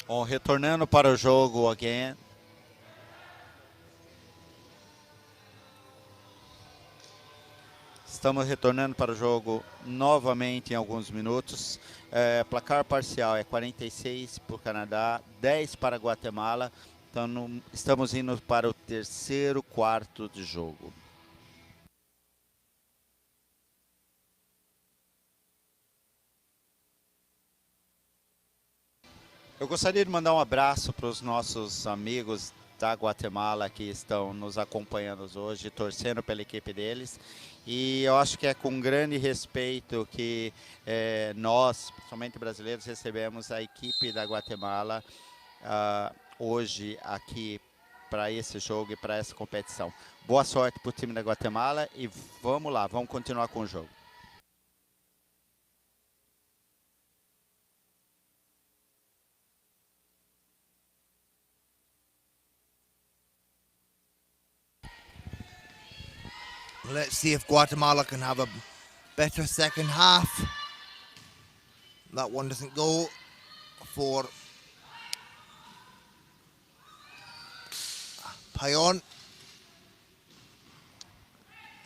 Bom, retornando para o jogo again. Estamos retornando para o jogo novamente em alguns minutos. Placar parcial é 46 para o Canadá, 10 para a Guatemala. Então estamos indo para o terceiro quarto de jogo. Eu gostaria de mandar um abraço para os nossos amigos da Guatemala que estão nos acompanhando hoje, torcendo pela equipe deles. E eu acho que é com grande respeito que nós, principalmente brasileiros, recebemos a equipe da Guatemala hoje aqui para esse jogo e para essa competição. Boa sorte para o time da Guatemala e vamos lá, vamos continuar com o jogo. Let's see if Guatemala can have a better second half. That one doesn't go for Payon.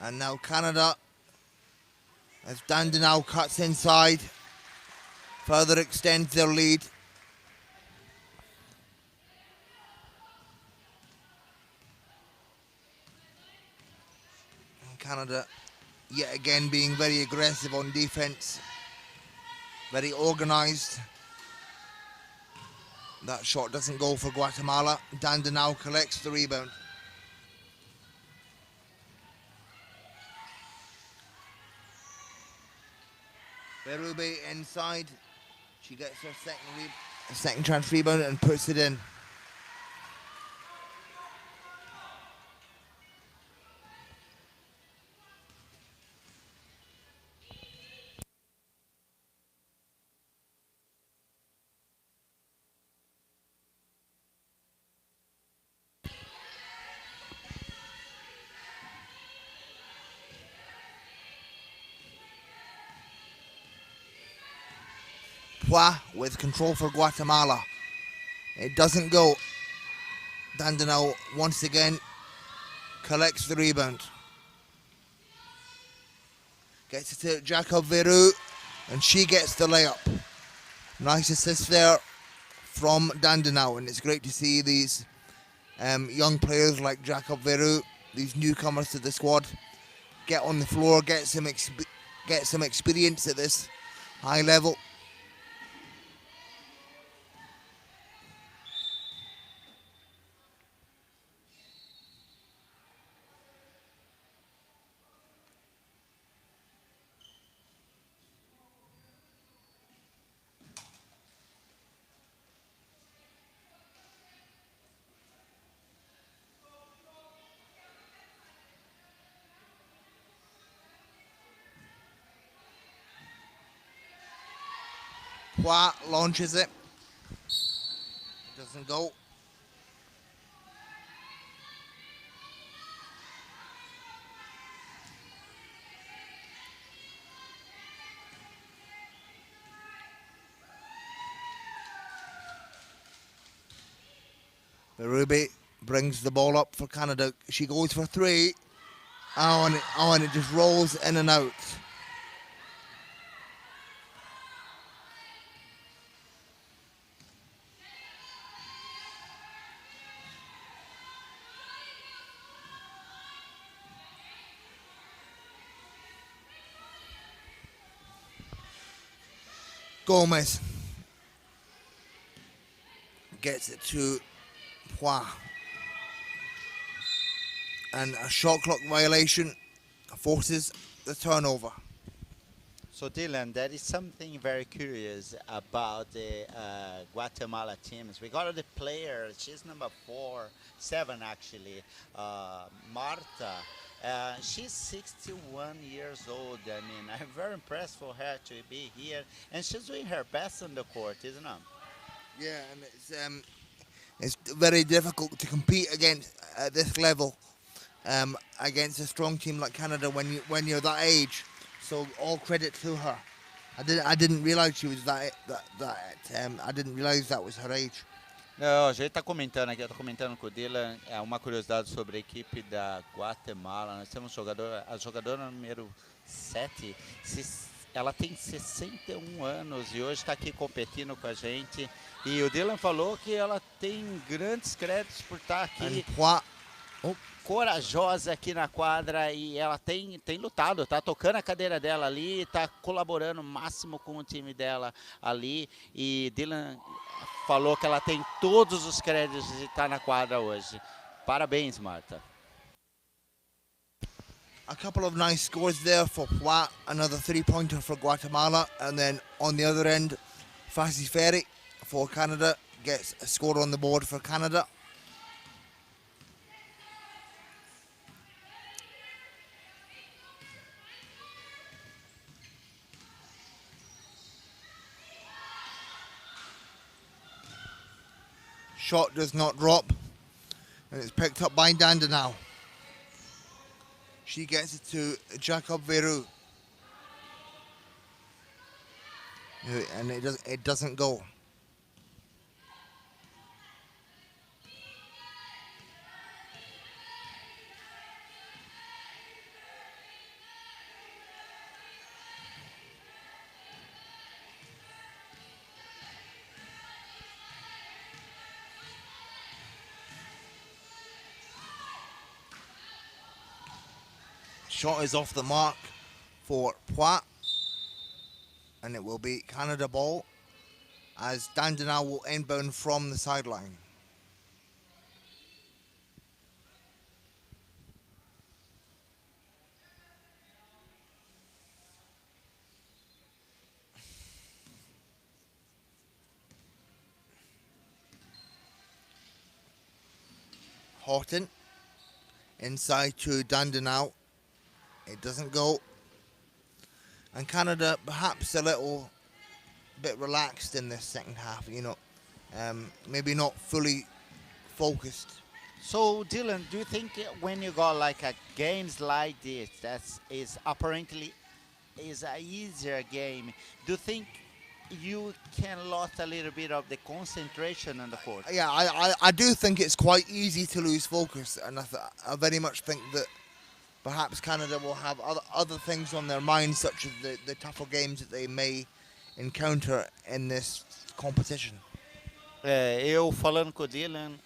And now Canada, as Dandenau cuts inside, further extends their lead. Canada yet again being very aggressive on defense, very organized. That shot doesn't go for Guatemala. Dandenau collects the rebound. Berube inside. She gets her second chance rebound and puts it in. Pua with control for Guatemala. It doesn't go. Dandenau once again collects the rebound. Gets it to Jacob Veru and she gets the layup. Nice assist there from Dandenau, and it's great to see these young players like Jacob Veru, these newcomers to the squad, get on the floor, get some experience at this high level. Pua launches it. Doesn't go. Berube brings the ball up for Canada. She goes for three. And it just rolls in and out. Gomez gets it to Pua. And a shot clock violation forces the turnover. So Dylan, there is something very curious about the Guatemala teams. We got the player, she's number 7 actually, Marta. She's 61 years old. I mean, I'm very impressed for her to be here, and she's doing her best on the court, isn't it? Yeah, and it's very difficult to compete against at this level against a strong team like Canada when you're that age. So all credit to her. I didn't realize she was I didn't realize that was her age. Não, a gente está comentando aqui, eu tô comentando com o Dylan, é uma curiosidade sobre a equipe da Guatemala. Nós temos a jogadora número 7, ela tem 61 anos e hoje está aqui competindo com a gente. E o Dylan falou que ela tem grandes créditos por estar aqui. Corajosa aqui na quadra e ela tem lutado, tá tocando a cadeira dela ali, tá colaborando o máximo com o time dela ali e Dylan falou que ela tem todos os créditos de estar na quadra hoje. Parabéns, Marta. A couple of nice scores there for Pua, another 3-pointer for Guatemala, and then on the other end, Fassi Ferry for Canada gets a score on the board for Canada. Shot does not drop, and it's picked up by Dandenau. She gets it to Jacob Veru, and it doesn't go. Shot is off the mark for Pua, and it will be Canada ball as Dandenau will inbound from the sideline. Horton inside to Dandenau. It doesn't go. And Canada perhaps a little bit relaxed in this second half, maybe not fully focused. So Dylan, do you think when you got like a games like this that is apparently is a easier game, do you think you can lose a little bit of the concentration on the court? Yeah, I do think it's quite easy to lose focus, and I very much think that perhaps Canada will have other things on their minds, such as the tougher games that they may encounter in this competition. Eu falando com o Dylan,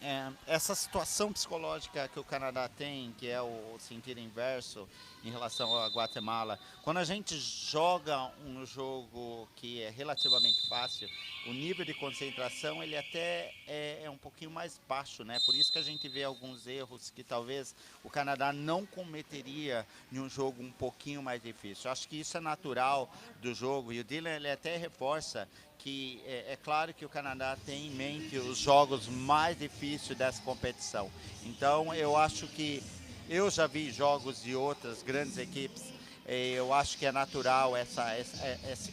essa situação psicológica que o Canadá tem, que é o sentido inverso em relação à Guatemala, quando a gente joga um jogo que é relativamente fácil, o nível de concentração ele até é um pouquinho mais baixo, né? Por isso que a gente vê alguns erros que talvez o Canadá não cometeria em um jogo um pouquinho mais difícil. Acho que isso é natural do jogo, e o Dylan ele até reforça que é claro que o Canadá tem em mente os jogos mais difíceis dessa competição. Então eu acho que eu já vi jogos de outras grandes equipes, eu acho que é natural esse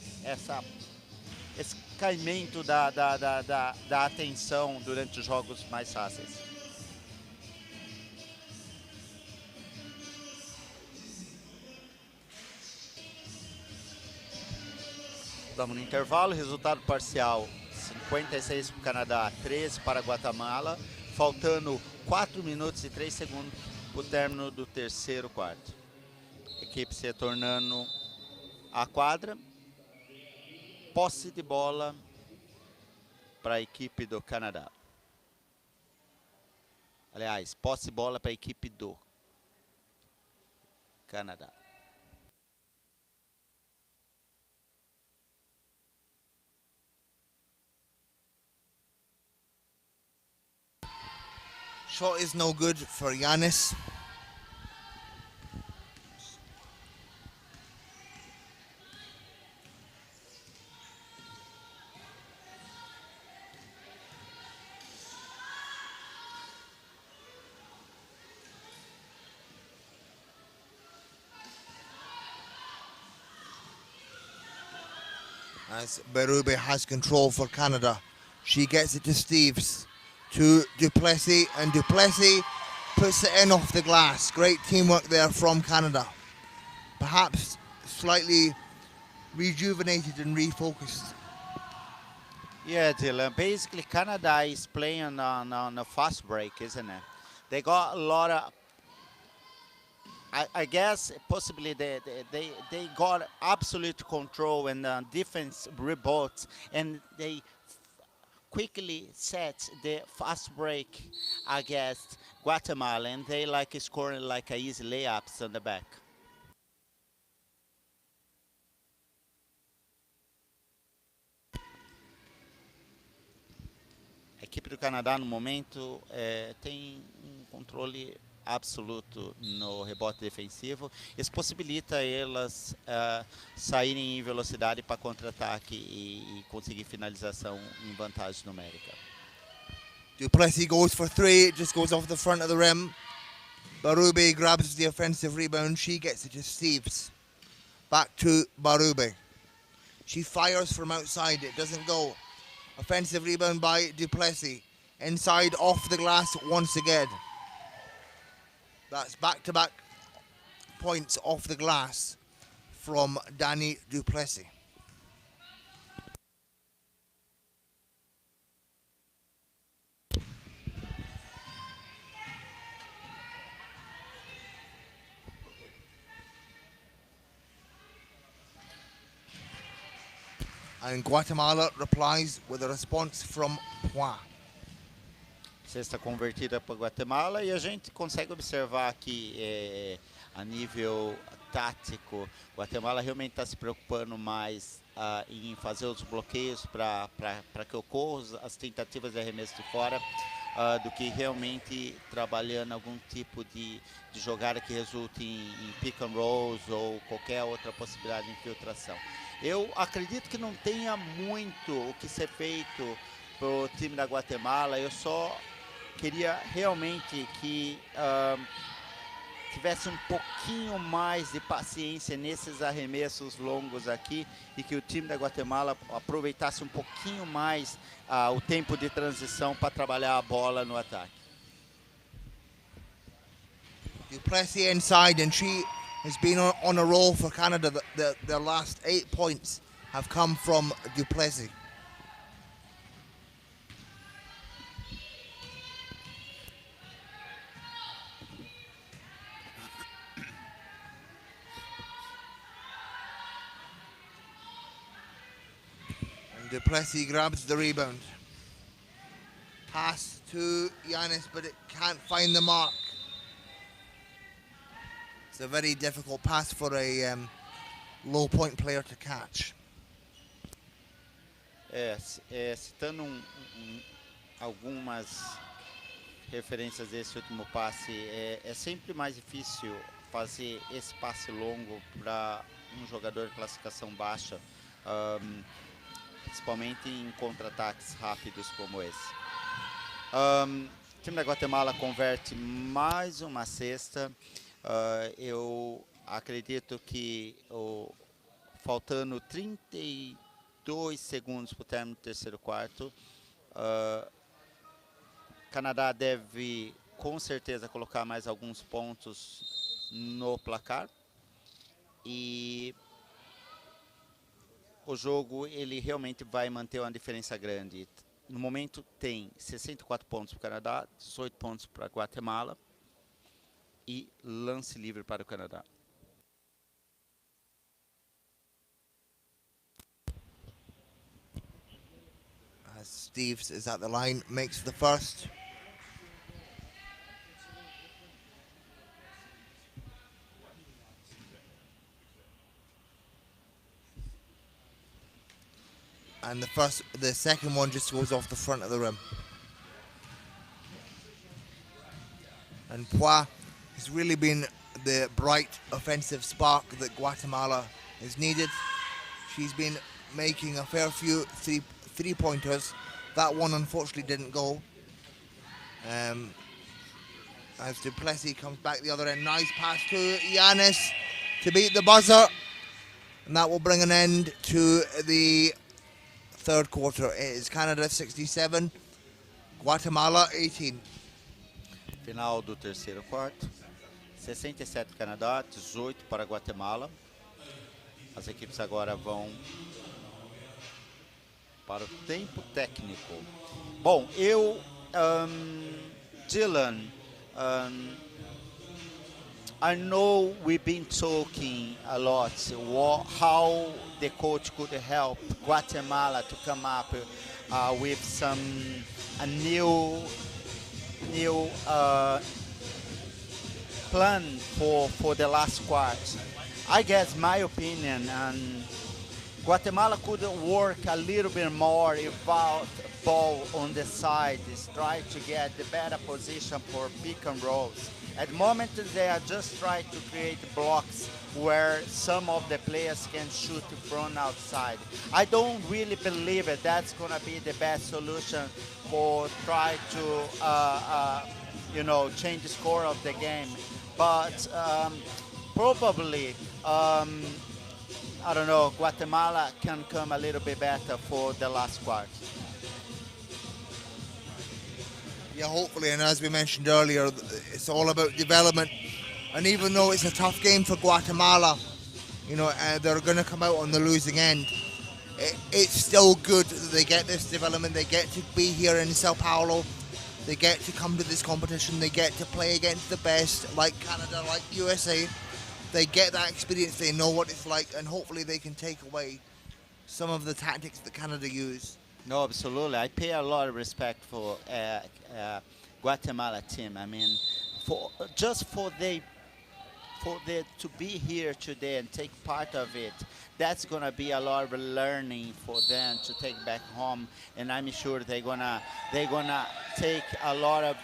caimento da atenção durante os jogos mais fáceis. Estamos no intervalo, resultado parcial 56 para o Canadá, 13 para a Guatemala, faltando 4 minutos e 3 segundos para o término do terceiro quarto. Equipe se retornando à quadra, posse de bola para a equipe do Canadá. Aliás, posse de bola para a equipe do Canadá. Shot is no good for Giannis. As Berube has control for Canada. She gets it to Steves. To Duplessis, and Duplessis puts it in off the glass. Great teamwork there from Canada. Perhaps slightly rejuvenated and refocused. Yeah, Dylan. Basically, Canada is playing on a fast break, isn't it? They got a lot of. I guess possibly they got absolute control and defense rebuilt, and they quickly set the fast break against Guatemala, and they like scoring like a easy layups on the back. A equipe do Canadá, no momento, tem um controle absoluto no rebote defensivo. Isso possibilita elas saírem em velocidade para contra-ataque e conseguir finalização em vantagem numérica. Duplessis goes for three, it just goes off the front of the rim. Barube grabs the offensive rebound, she gets it to Steves. Back to Barube. She fires from outside, it doesn't go. Offensive rebound by Duplessis. Inside, off the glass once again. That's back-to-back points off the glass from Dani Duplessis. And Guatemala replies with a response from Poix. Cesta convertida para Guatemala, e a gente consegue observar que a nível tático, Guatemala realmente está se preocupando mais em fazer os bloqueios para que ocorram as tentativas de arremesso de fora, do que realmente trabalhando algum tipo de jogada que resulte em pick and rolls ou qualquer outra possibilidade de infiltração. Eu acredito que não tenha muito o que ser feito para o time da Guatemala. Eu só queria realmente que tivesse um pouquinho mais de paciência nesses arremessos longos aqui e que o time da Guatemala aproveitasse um pouquinho mais o tempo de transição para trabalhar a bola no ataque. Duplessis inside, and she has been on a roll for Canada. Their last 8 points have come from Duplessis. And Duplessis grabs the rebound. Pass to Giannis, but it can't find the mark. It's a very difficult pass for a low point player to catch. Citando algumas referências desse último passe, é sempre mais difícil fazer esse passe longo para um jogador de classificação baixa, principalmente em contra-ataques rápidos como esse. O time da Guatemala converte mais uma cesta. Eu acredito que faltando 32 segundos para o término do terceiro quarto, Canadá deve com certeza colocar mais alguns pontos no placar, e o jogo ele realmente vai manter uma diferença grande. No momento tem 64 pontos para o Canadá, 18 pontos para a Guatemala e lance livre para o Canadá. As Steves is at the line, makes the first. And the second one just goes off the front of the rim. And Poix has really been the bright offensive spark that Guatemala has needed. She's been making a fair few three-pointers. That one unfortunately didn't go. As Duplessis comes back the other end. Nice pass to Giannis to beat the buzzer. And that will bring an end to the third quarter. It is Canada 67, Guatemala 18. Final do terceiro quarto. 67 Canadá, 18 para Guatemala. As equipes agora vão para o tempo técnico. Bom, Dylan, um, I know we've been talking a lot how the coach could help Guatemala to come up with some a new plan for the last quarter. I guess my opinion, and Guatemala could work a little bit more without ball on the side, is try to get the better position for pick and rolls. At the moment, they are just trying to create blocks where some of the players can shoot from outside. I don't really believe it. That's going to be the best solution for try to, change the score of the game. But probably, I don't know, Guatemala can come a little bit better for the last quarter. Yeah, hopefully, and as we mentioned earlier, it's all about development. And even though it's a tough game for Guatemala, they're going to come out on the losing end. It's still good that they get this development. They get to be here in Sao Paulo. They get to come to this competition. They get to play against the best, like Canada, like USA. They get that experience. They know what it's like, and hopefully they can take away some of the tactics that Canada use. No, absolutely. I pay a lot of respect for Guatemala team. I mean, for they to be here today and take part of it, that's gonna be a lot of learning for them to take back home, and I'm sure they're gonna take a lot of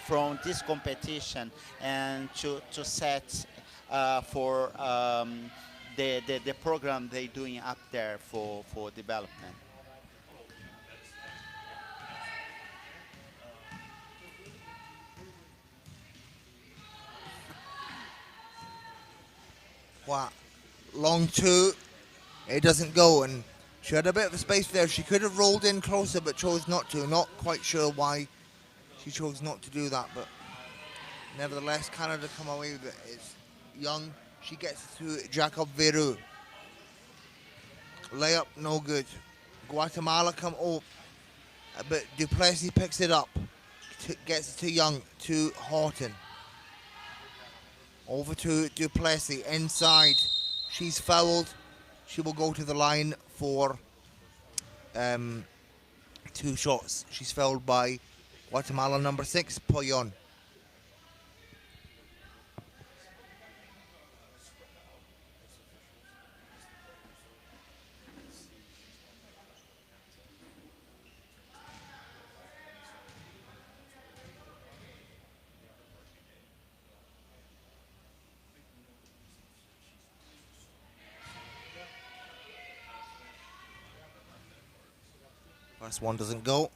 from this competition and to set for the program they're doing up there for development. Wow. Long two, it doesn't go, and she had a bit of a space there. She could have rolled in closer, but chose not to. Not quite sure why she chose not to do that, but nevertheless, Canada come away with it. It's Young. She gets to Jacob Veru. Layup, no good. Guatemala come but Duplessis picks it up. Gets it to Young, to Horton. Over to Duplessis, inside. She's fouled. She will go to the line for 2 shots. She's fouled by Guatemala number 6, Poyon. First one doesn't go.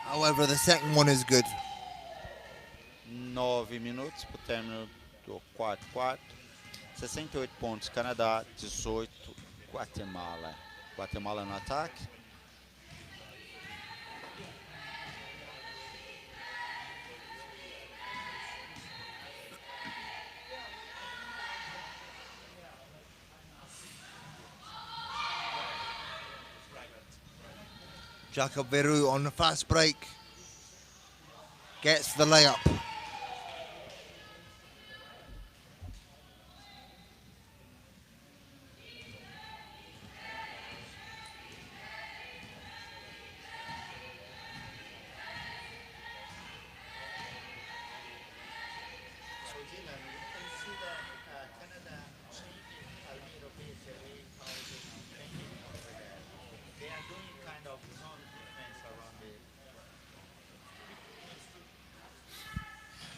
However, the second one is good. 9 minutos para o término do quarto quarto. 68 pontos Canadá, 18 Guatemala. Guatemala no ataque. Jacob Veru on the fast break. Gets the layup.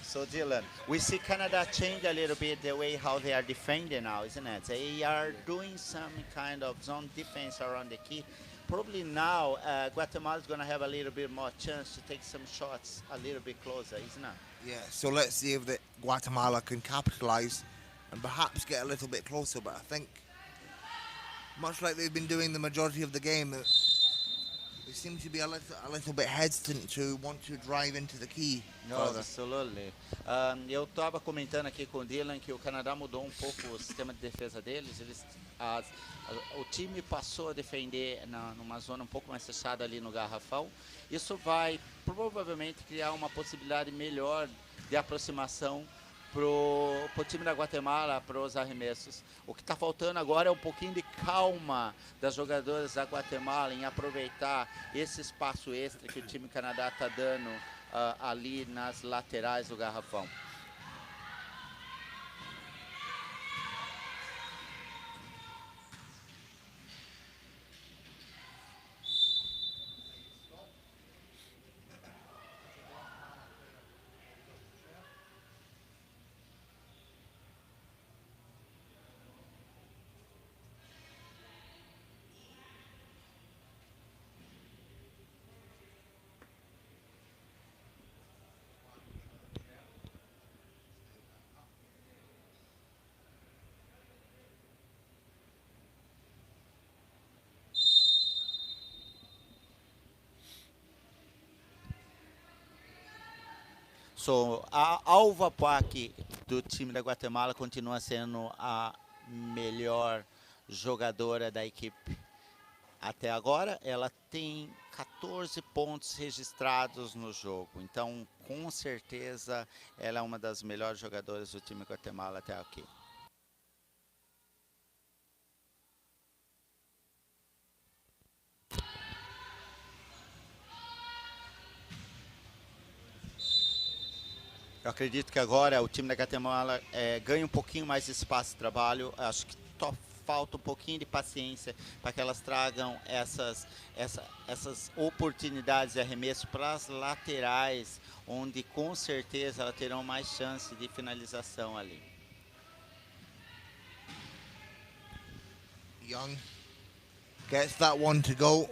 So Dylan, we see Canada change a little bit the way how they are defending now, isn't it? They are doing some kind of zone defense around the key. Probably now Guatemala is going to have a little bit more chance to take some shots a little bit closer, isn't it? Yeah, so let's see if Guatemala can capitalize and perhaps get a little bit closer, but I think much like they've been doing the majority of the game. They seem to be a little bit hesitant to want to drive into the key No, further. absolutely. Eu estava comentando aqui com o Dylan que o Canadá mudou um pouco o sistema de defesa deles. O time passou a defender numa zona um pouco mais fechada ali no garrafão. Isso vai provavelmente criar uma possibilidade melhor de aproximação pro time da Guatemala, para os arremessos. O que está faltando agora é um pouquinho de calma das jogadoras da Guatemala em aproveitar esse espaço extra que o time Canadá está dando ali nas laterais do garrafão. A Alva Pac do time da Guatemala continua sendo a melhor jogadora da equipe. Até agora, ela tem 14 pontos registrados no jogo. Então, com certeza, ela é uma das melhores jogadoras do time Guatemala até aqui. Eu acredito que agora o time da Guatemala ganha um pouquinho mais de espaço de trabalho. Acho que falta um pouquinho de paciência para que elas tragam essas oportunidades de arremesso para as laterais, onde com certeza elas terão mais chance de finalização ali. Young gets that one to go.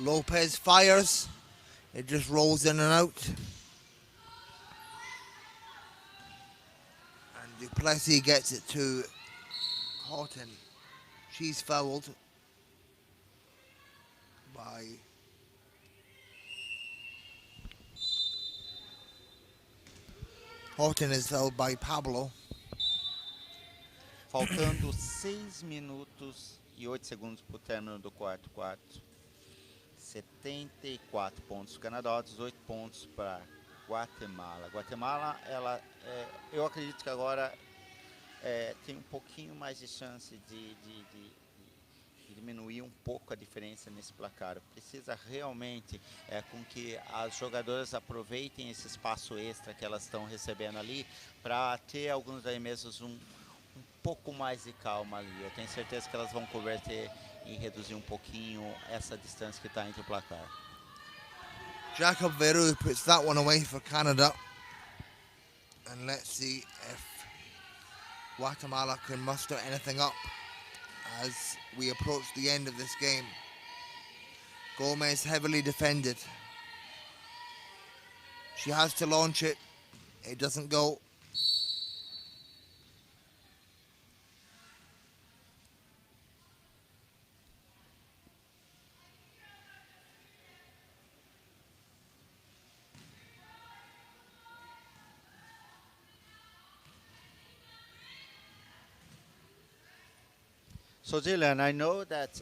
Lopez fires. It just rolls in and out. And Duplessis gets it to Houghton. She's fouled by Houghton is fouled by Pablo. Faltando 6 minutos e 8 segundos para o término do quarto quarto. 74 pontos para o Canadá, 18 pontos para Guatemala. Guatemala, eu acredito que agora tem um pouquinho mais de chance de diminuir um pouco a diferença nesse placar. Precisa realmente com que as jogadoras aproveitem esse espaço extra que elas estão recebendo ali para ter alguns arremessos um pouco mais de calma ali. Eu tenho certeza que elas vão converter e reduzir um pouquinho essa distância que está entre o placar. Jacob Veru puts that one away for Canada. And let's see if Guatemala can muster anything up as we approach the end of this game. Gomez heavily defended. She has to launch it. It doesn't go. So Dylan, I know that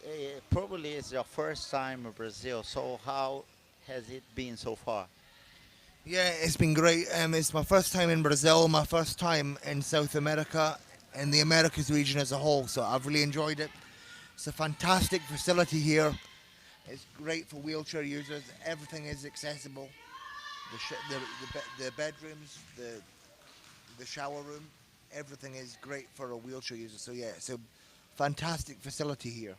probably it's your first time in Brazil. So how has it been so far? Yeah, it's been great. It's my first time in Brazil, my first time in South America and the Americas region as a whole. So I've really enjoyed it. It's a fantastic facility here. It's great for wheelchair users. Everything is accessible. The bedrooms, the shower room, everything is great for a wheelchair user. So yeah, it's a fantastic facility here.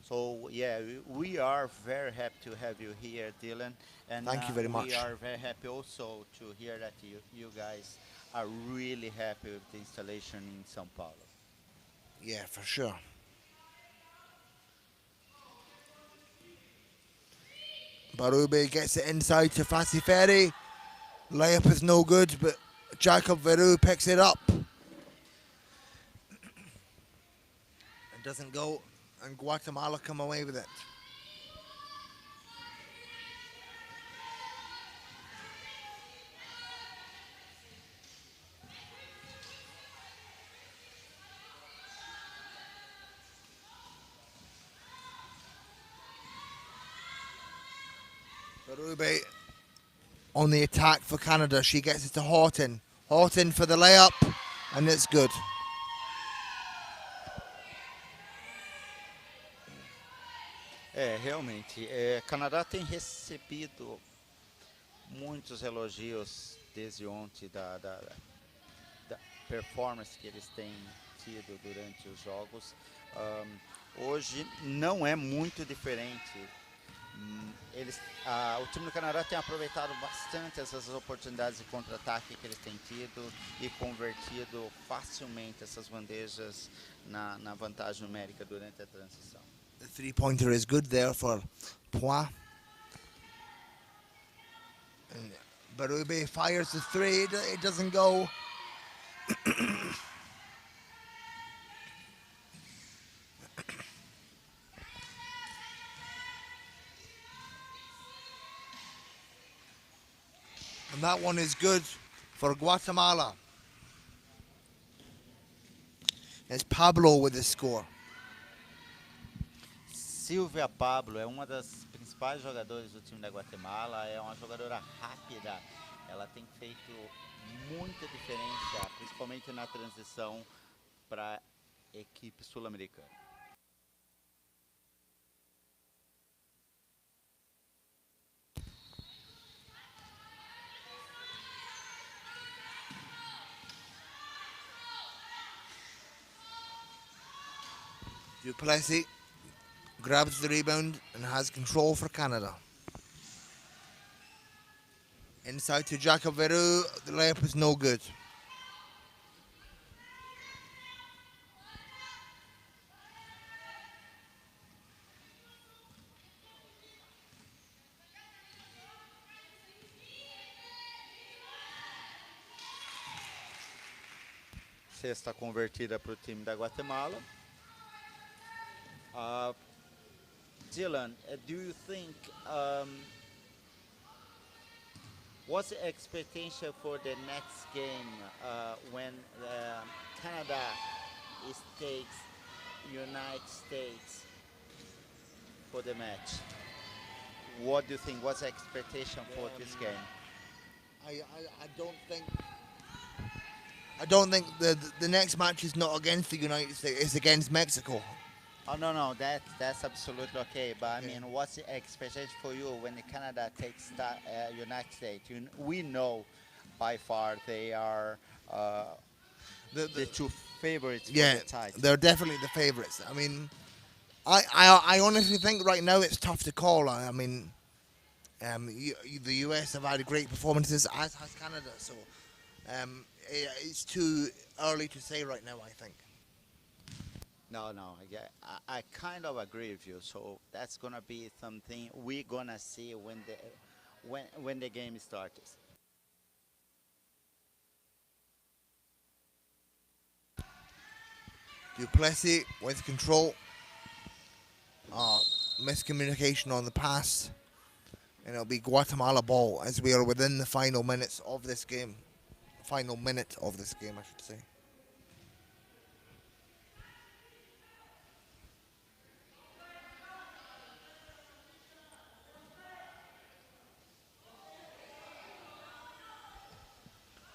So yeah, we are very happy to have you here, Dylan. And Thank you very much. We are very happy also to hear that you guys are really happy with the installation in São Paulo. Yeah, for sure. Barube gets it inside to Fassi Ferry. Layup is no good, but Jacob Veru picks it up. It doesn't go, and Guatemala come away with it. Barube on the attack for Canada. She gets it to Horton. Horton for the layup, and it's good. Realmente, Canadá tem recebido muitos elogios desde ontem da performance que eles têm tido durante os jogos. Hoje não é muito diferente. O time do Canadá tem aproveitado bastante essas oportunidades de contra-ataque que eles têm tido e convertido facilmente essas bandejas na vantagem numérica durante a transição. The three-pointer is good there for Poix. And Barube fires the three. It doesn't go. And that one is good for Guatemala. It's Pablo with the score. Silvia Pablo é uma das principais jogadoras do time da Guatemala, é uma jogadora rápida, ela tem feito muita diferença, principalmente na transição para a equipe sul-americana. Duplessis grabs the rebound and has control for Canada. Inside to Jacob Veru. The layup is no good. Cesta convertida para o time da Guatemala. Dylan, do you think what's the expectation for the next game when Canada takes United States for the match? What do you think? What's the expectation for this game? I don't think the next match is not against the United States. It's against Mexico. Oh no, that's absolutely okay. But I mean, what's the expectation for you when Canada takes United States? We know by far they are the two favorites for the title. They're definitely the favorites. I mean, I honestly think right now it's tough to call. I mean, the US have had great performances, as has Canada. So it's too early to say right now, I think. No, I kind of agree with you. So that's gonna be something we're gonna see when the game starts. Duplessis with control. Miscommunication on the pass. And it'll be Guatemala ball as we are within the final minutes of this game. Final minute of this game, I should say.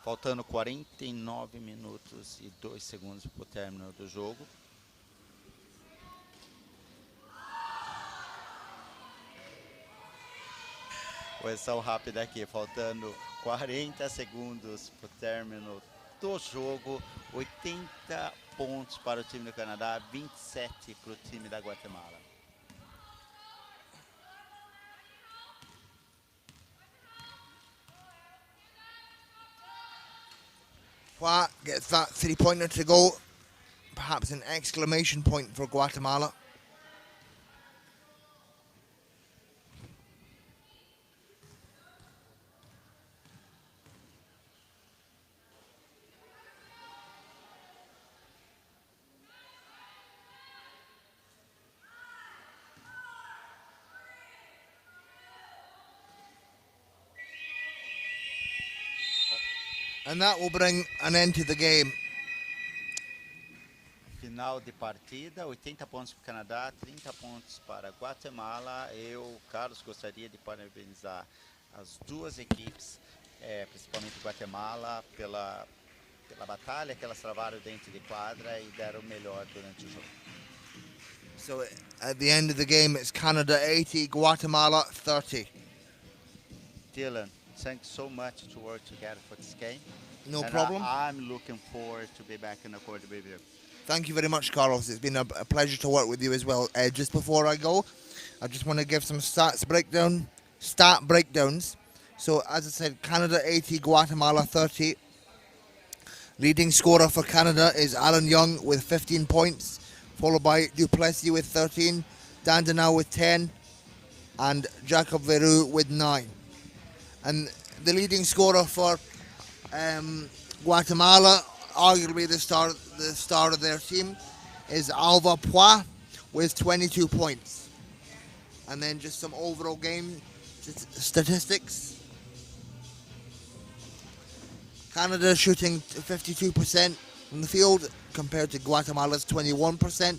Faltando 49 minutos e 2 segundos para o término do jogo. Correção rápida aqui, faltando 40 segundos para o término do jogo. 80 pontos para o time do Canadá, 27 para o time da Guatemala. Pois gets that 3-pointer to go. Perhaps an exclamation point for Guatemala. And that will bring an end to the game. Final de partida, 80 pontos para o Canadá, 30 pontos para Guatemala. Eu, Carlos, gostaria de parabenizar as duas equipes, principalmente Guatemala, pela batalha que elas travaram dentro de quadra e deram o melhor durante o jogo. So at the end of the game, it's Canada 80, Guatemala 30. Dylan, thanks so much to work together for this game. No And problem. I'm looking forward to be back in the court with you. Thank you very much, Carlos. It's been a pleasure to work with you as well. Just before I go, I just want to give some stat breakdowns. So, as I said, Canada 80, Guatemala 30. Leading scorer for Canada is Alan Young with 15 points, followed by Duplessis with 13, Dandenau with 10, and Jacob Veru with 9. And the leading scorer for Guatemala, arguably the star of their team, is Alva Pois with 22 points. And then just some overall game statistics. Canada shooting 52% from the field compared to Guatemala's 21%.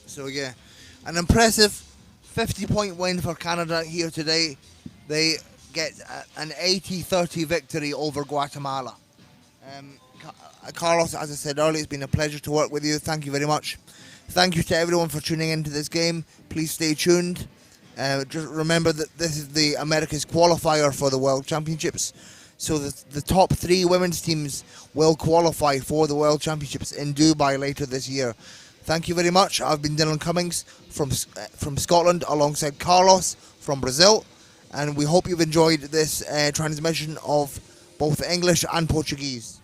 So yeah, an impressive 50-point win for Canada here today. They get an 80-30 victory over Guatemala. Carlos, as I said earlier, it's been a pleasure to work with you. Thank you very much. Thank you to everyone for tuning into this game. Please stay tuned. Just remember that this is the America's qualifier for the World Championships. So the top 3 women's teams will qualify for the World Championships in Dubai later this year. Thank you very much. I've been Dylan Cummings from Scotland alongside Carlos from Brazil. And we hope you've enjoyed this transmission of both English and Portuguese.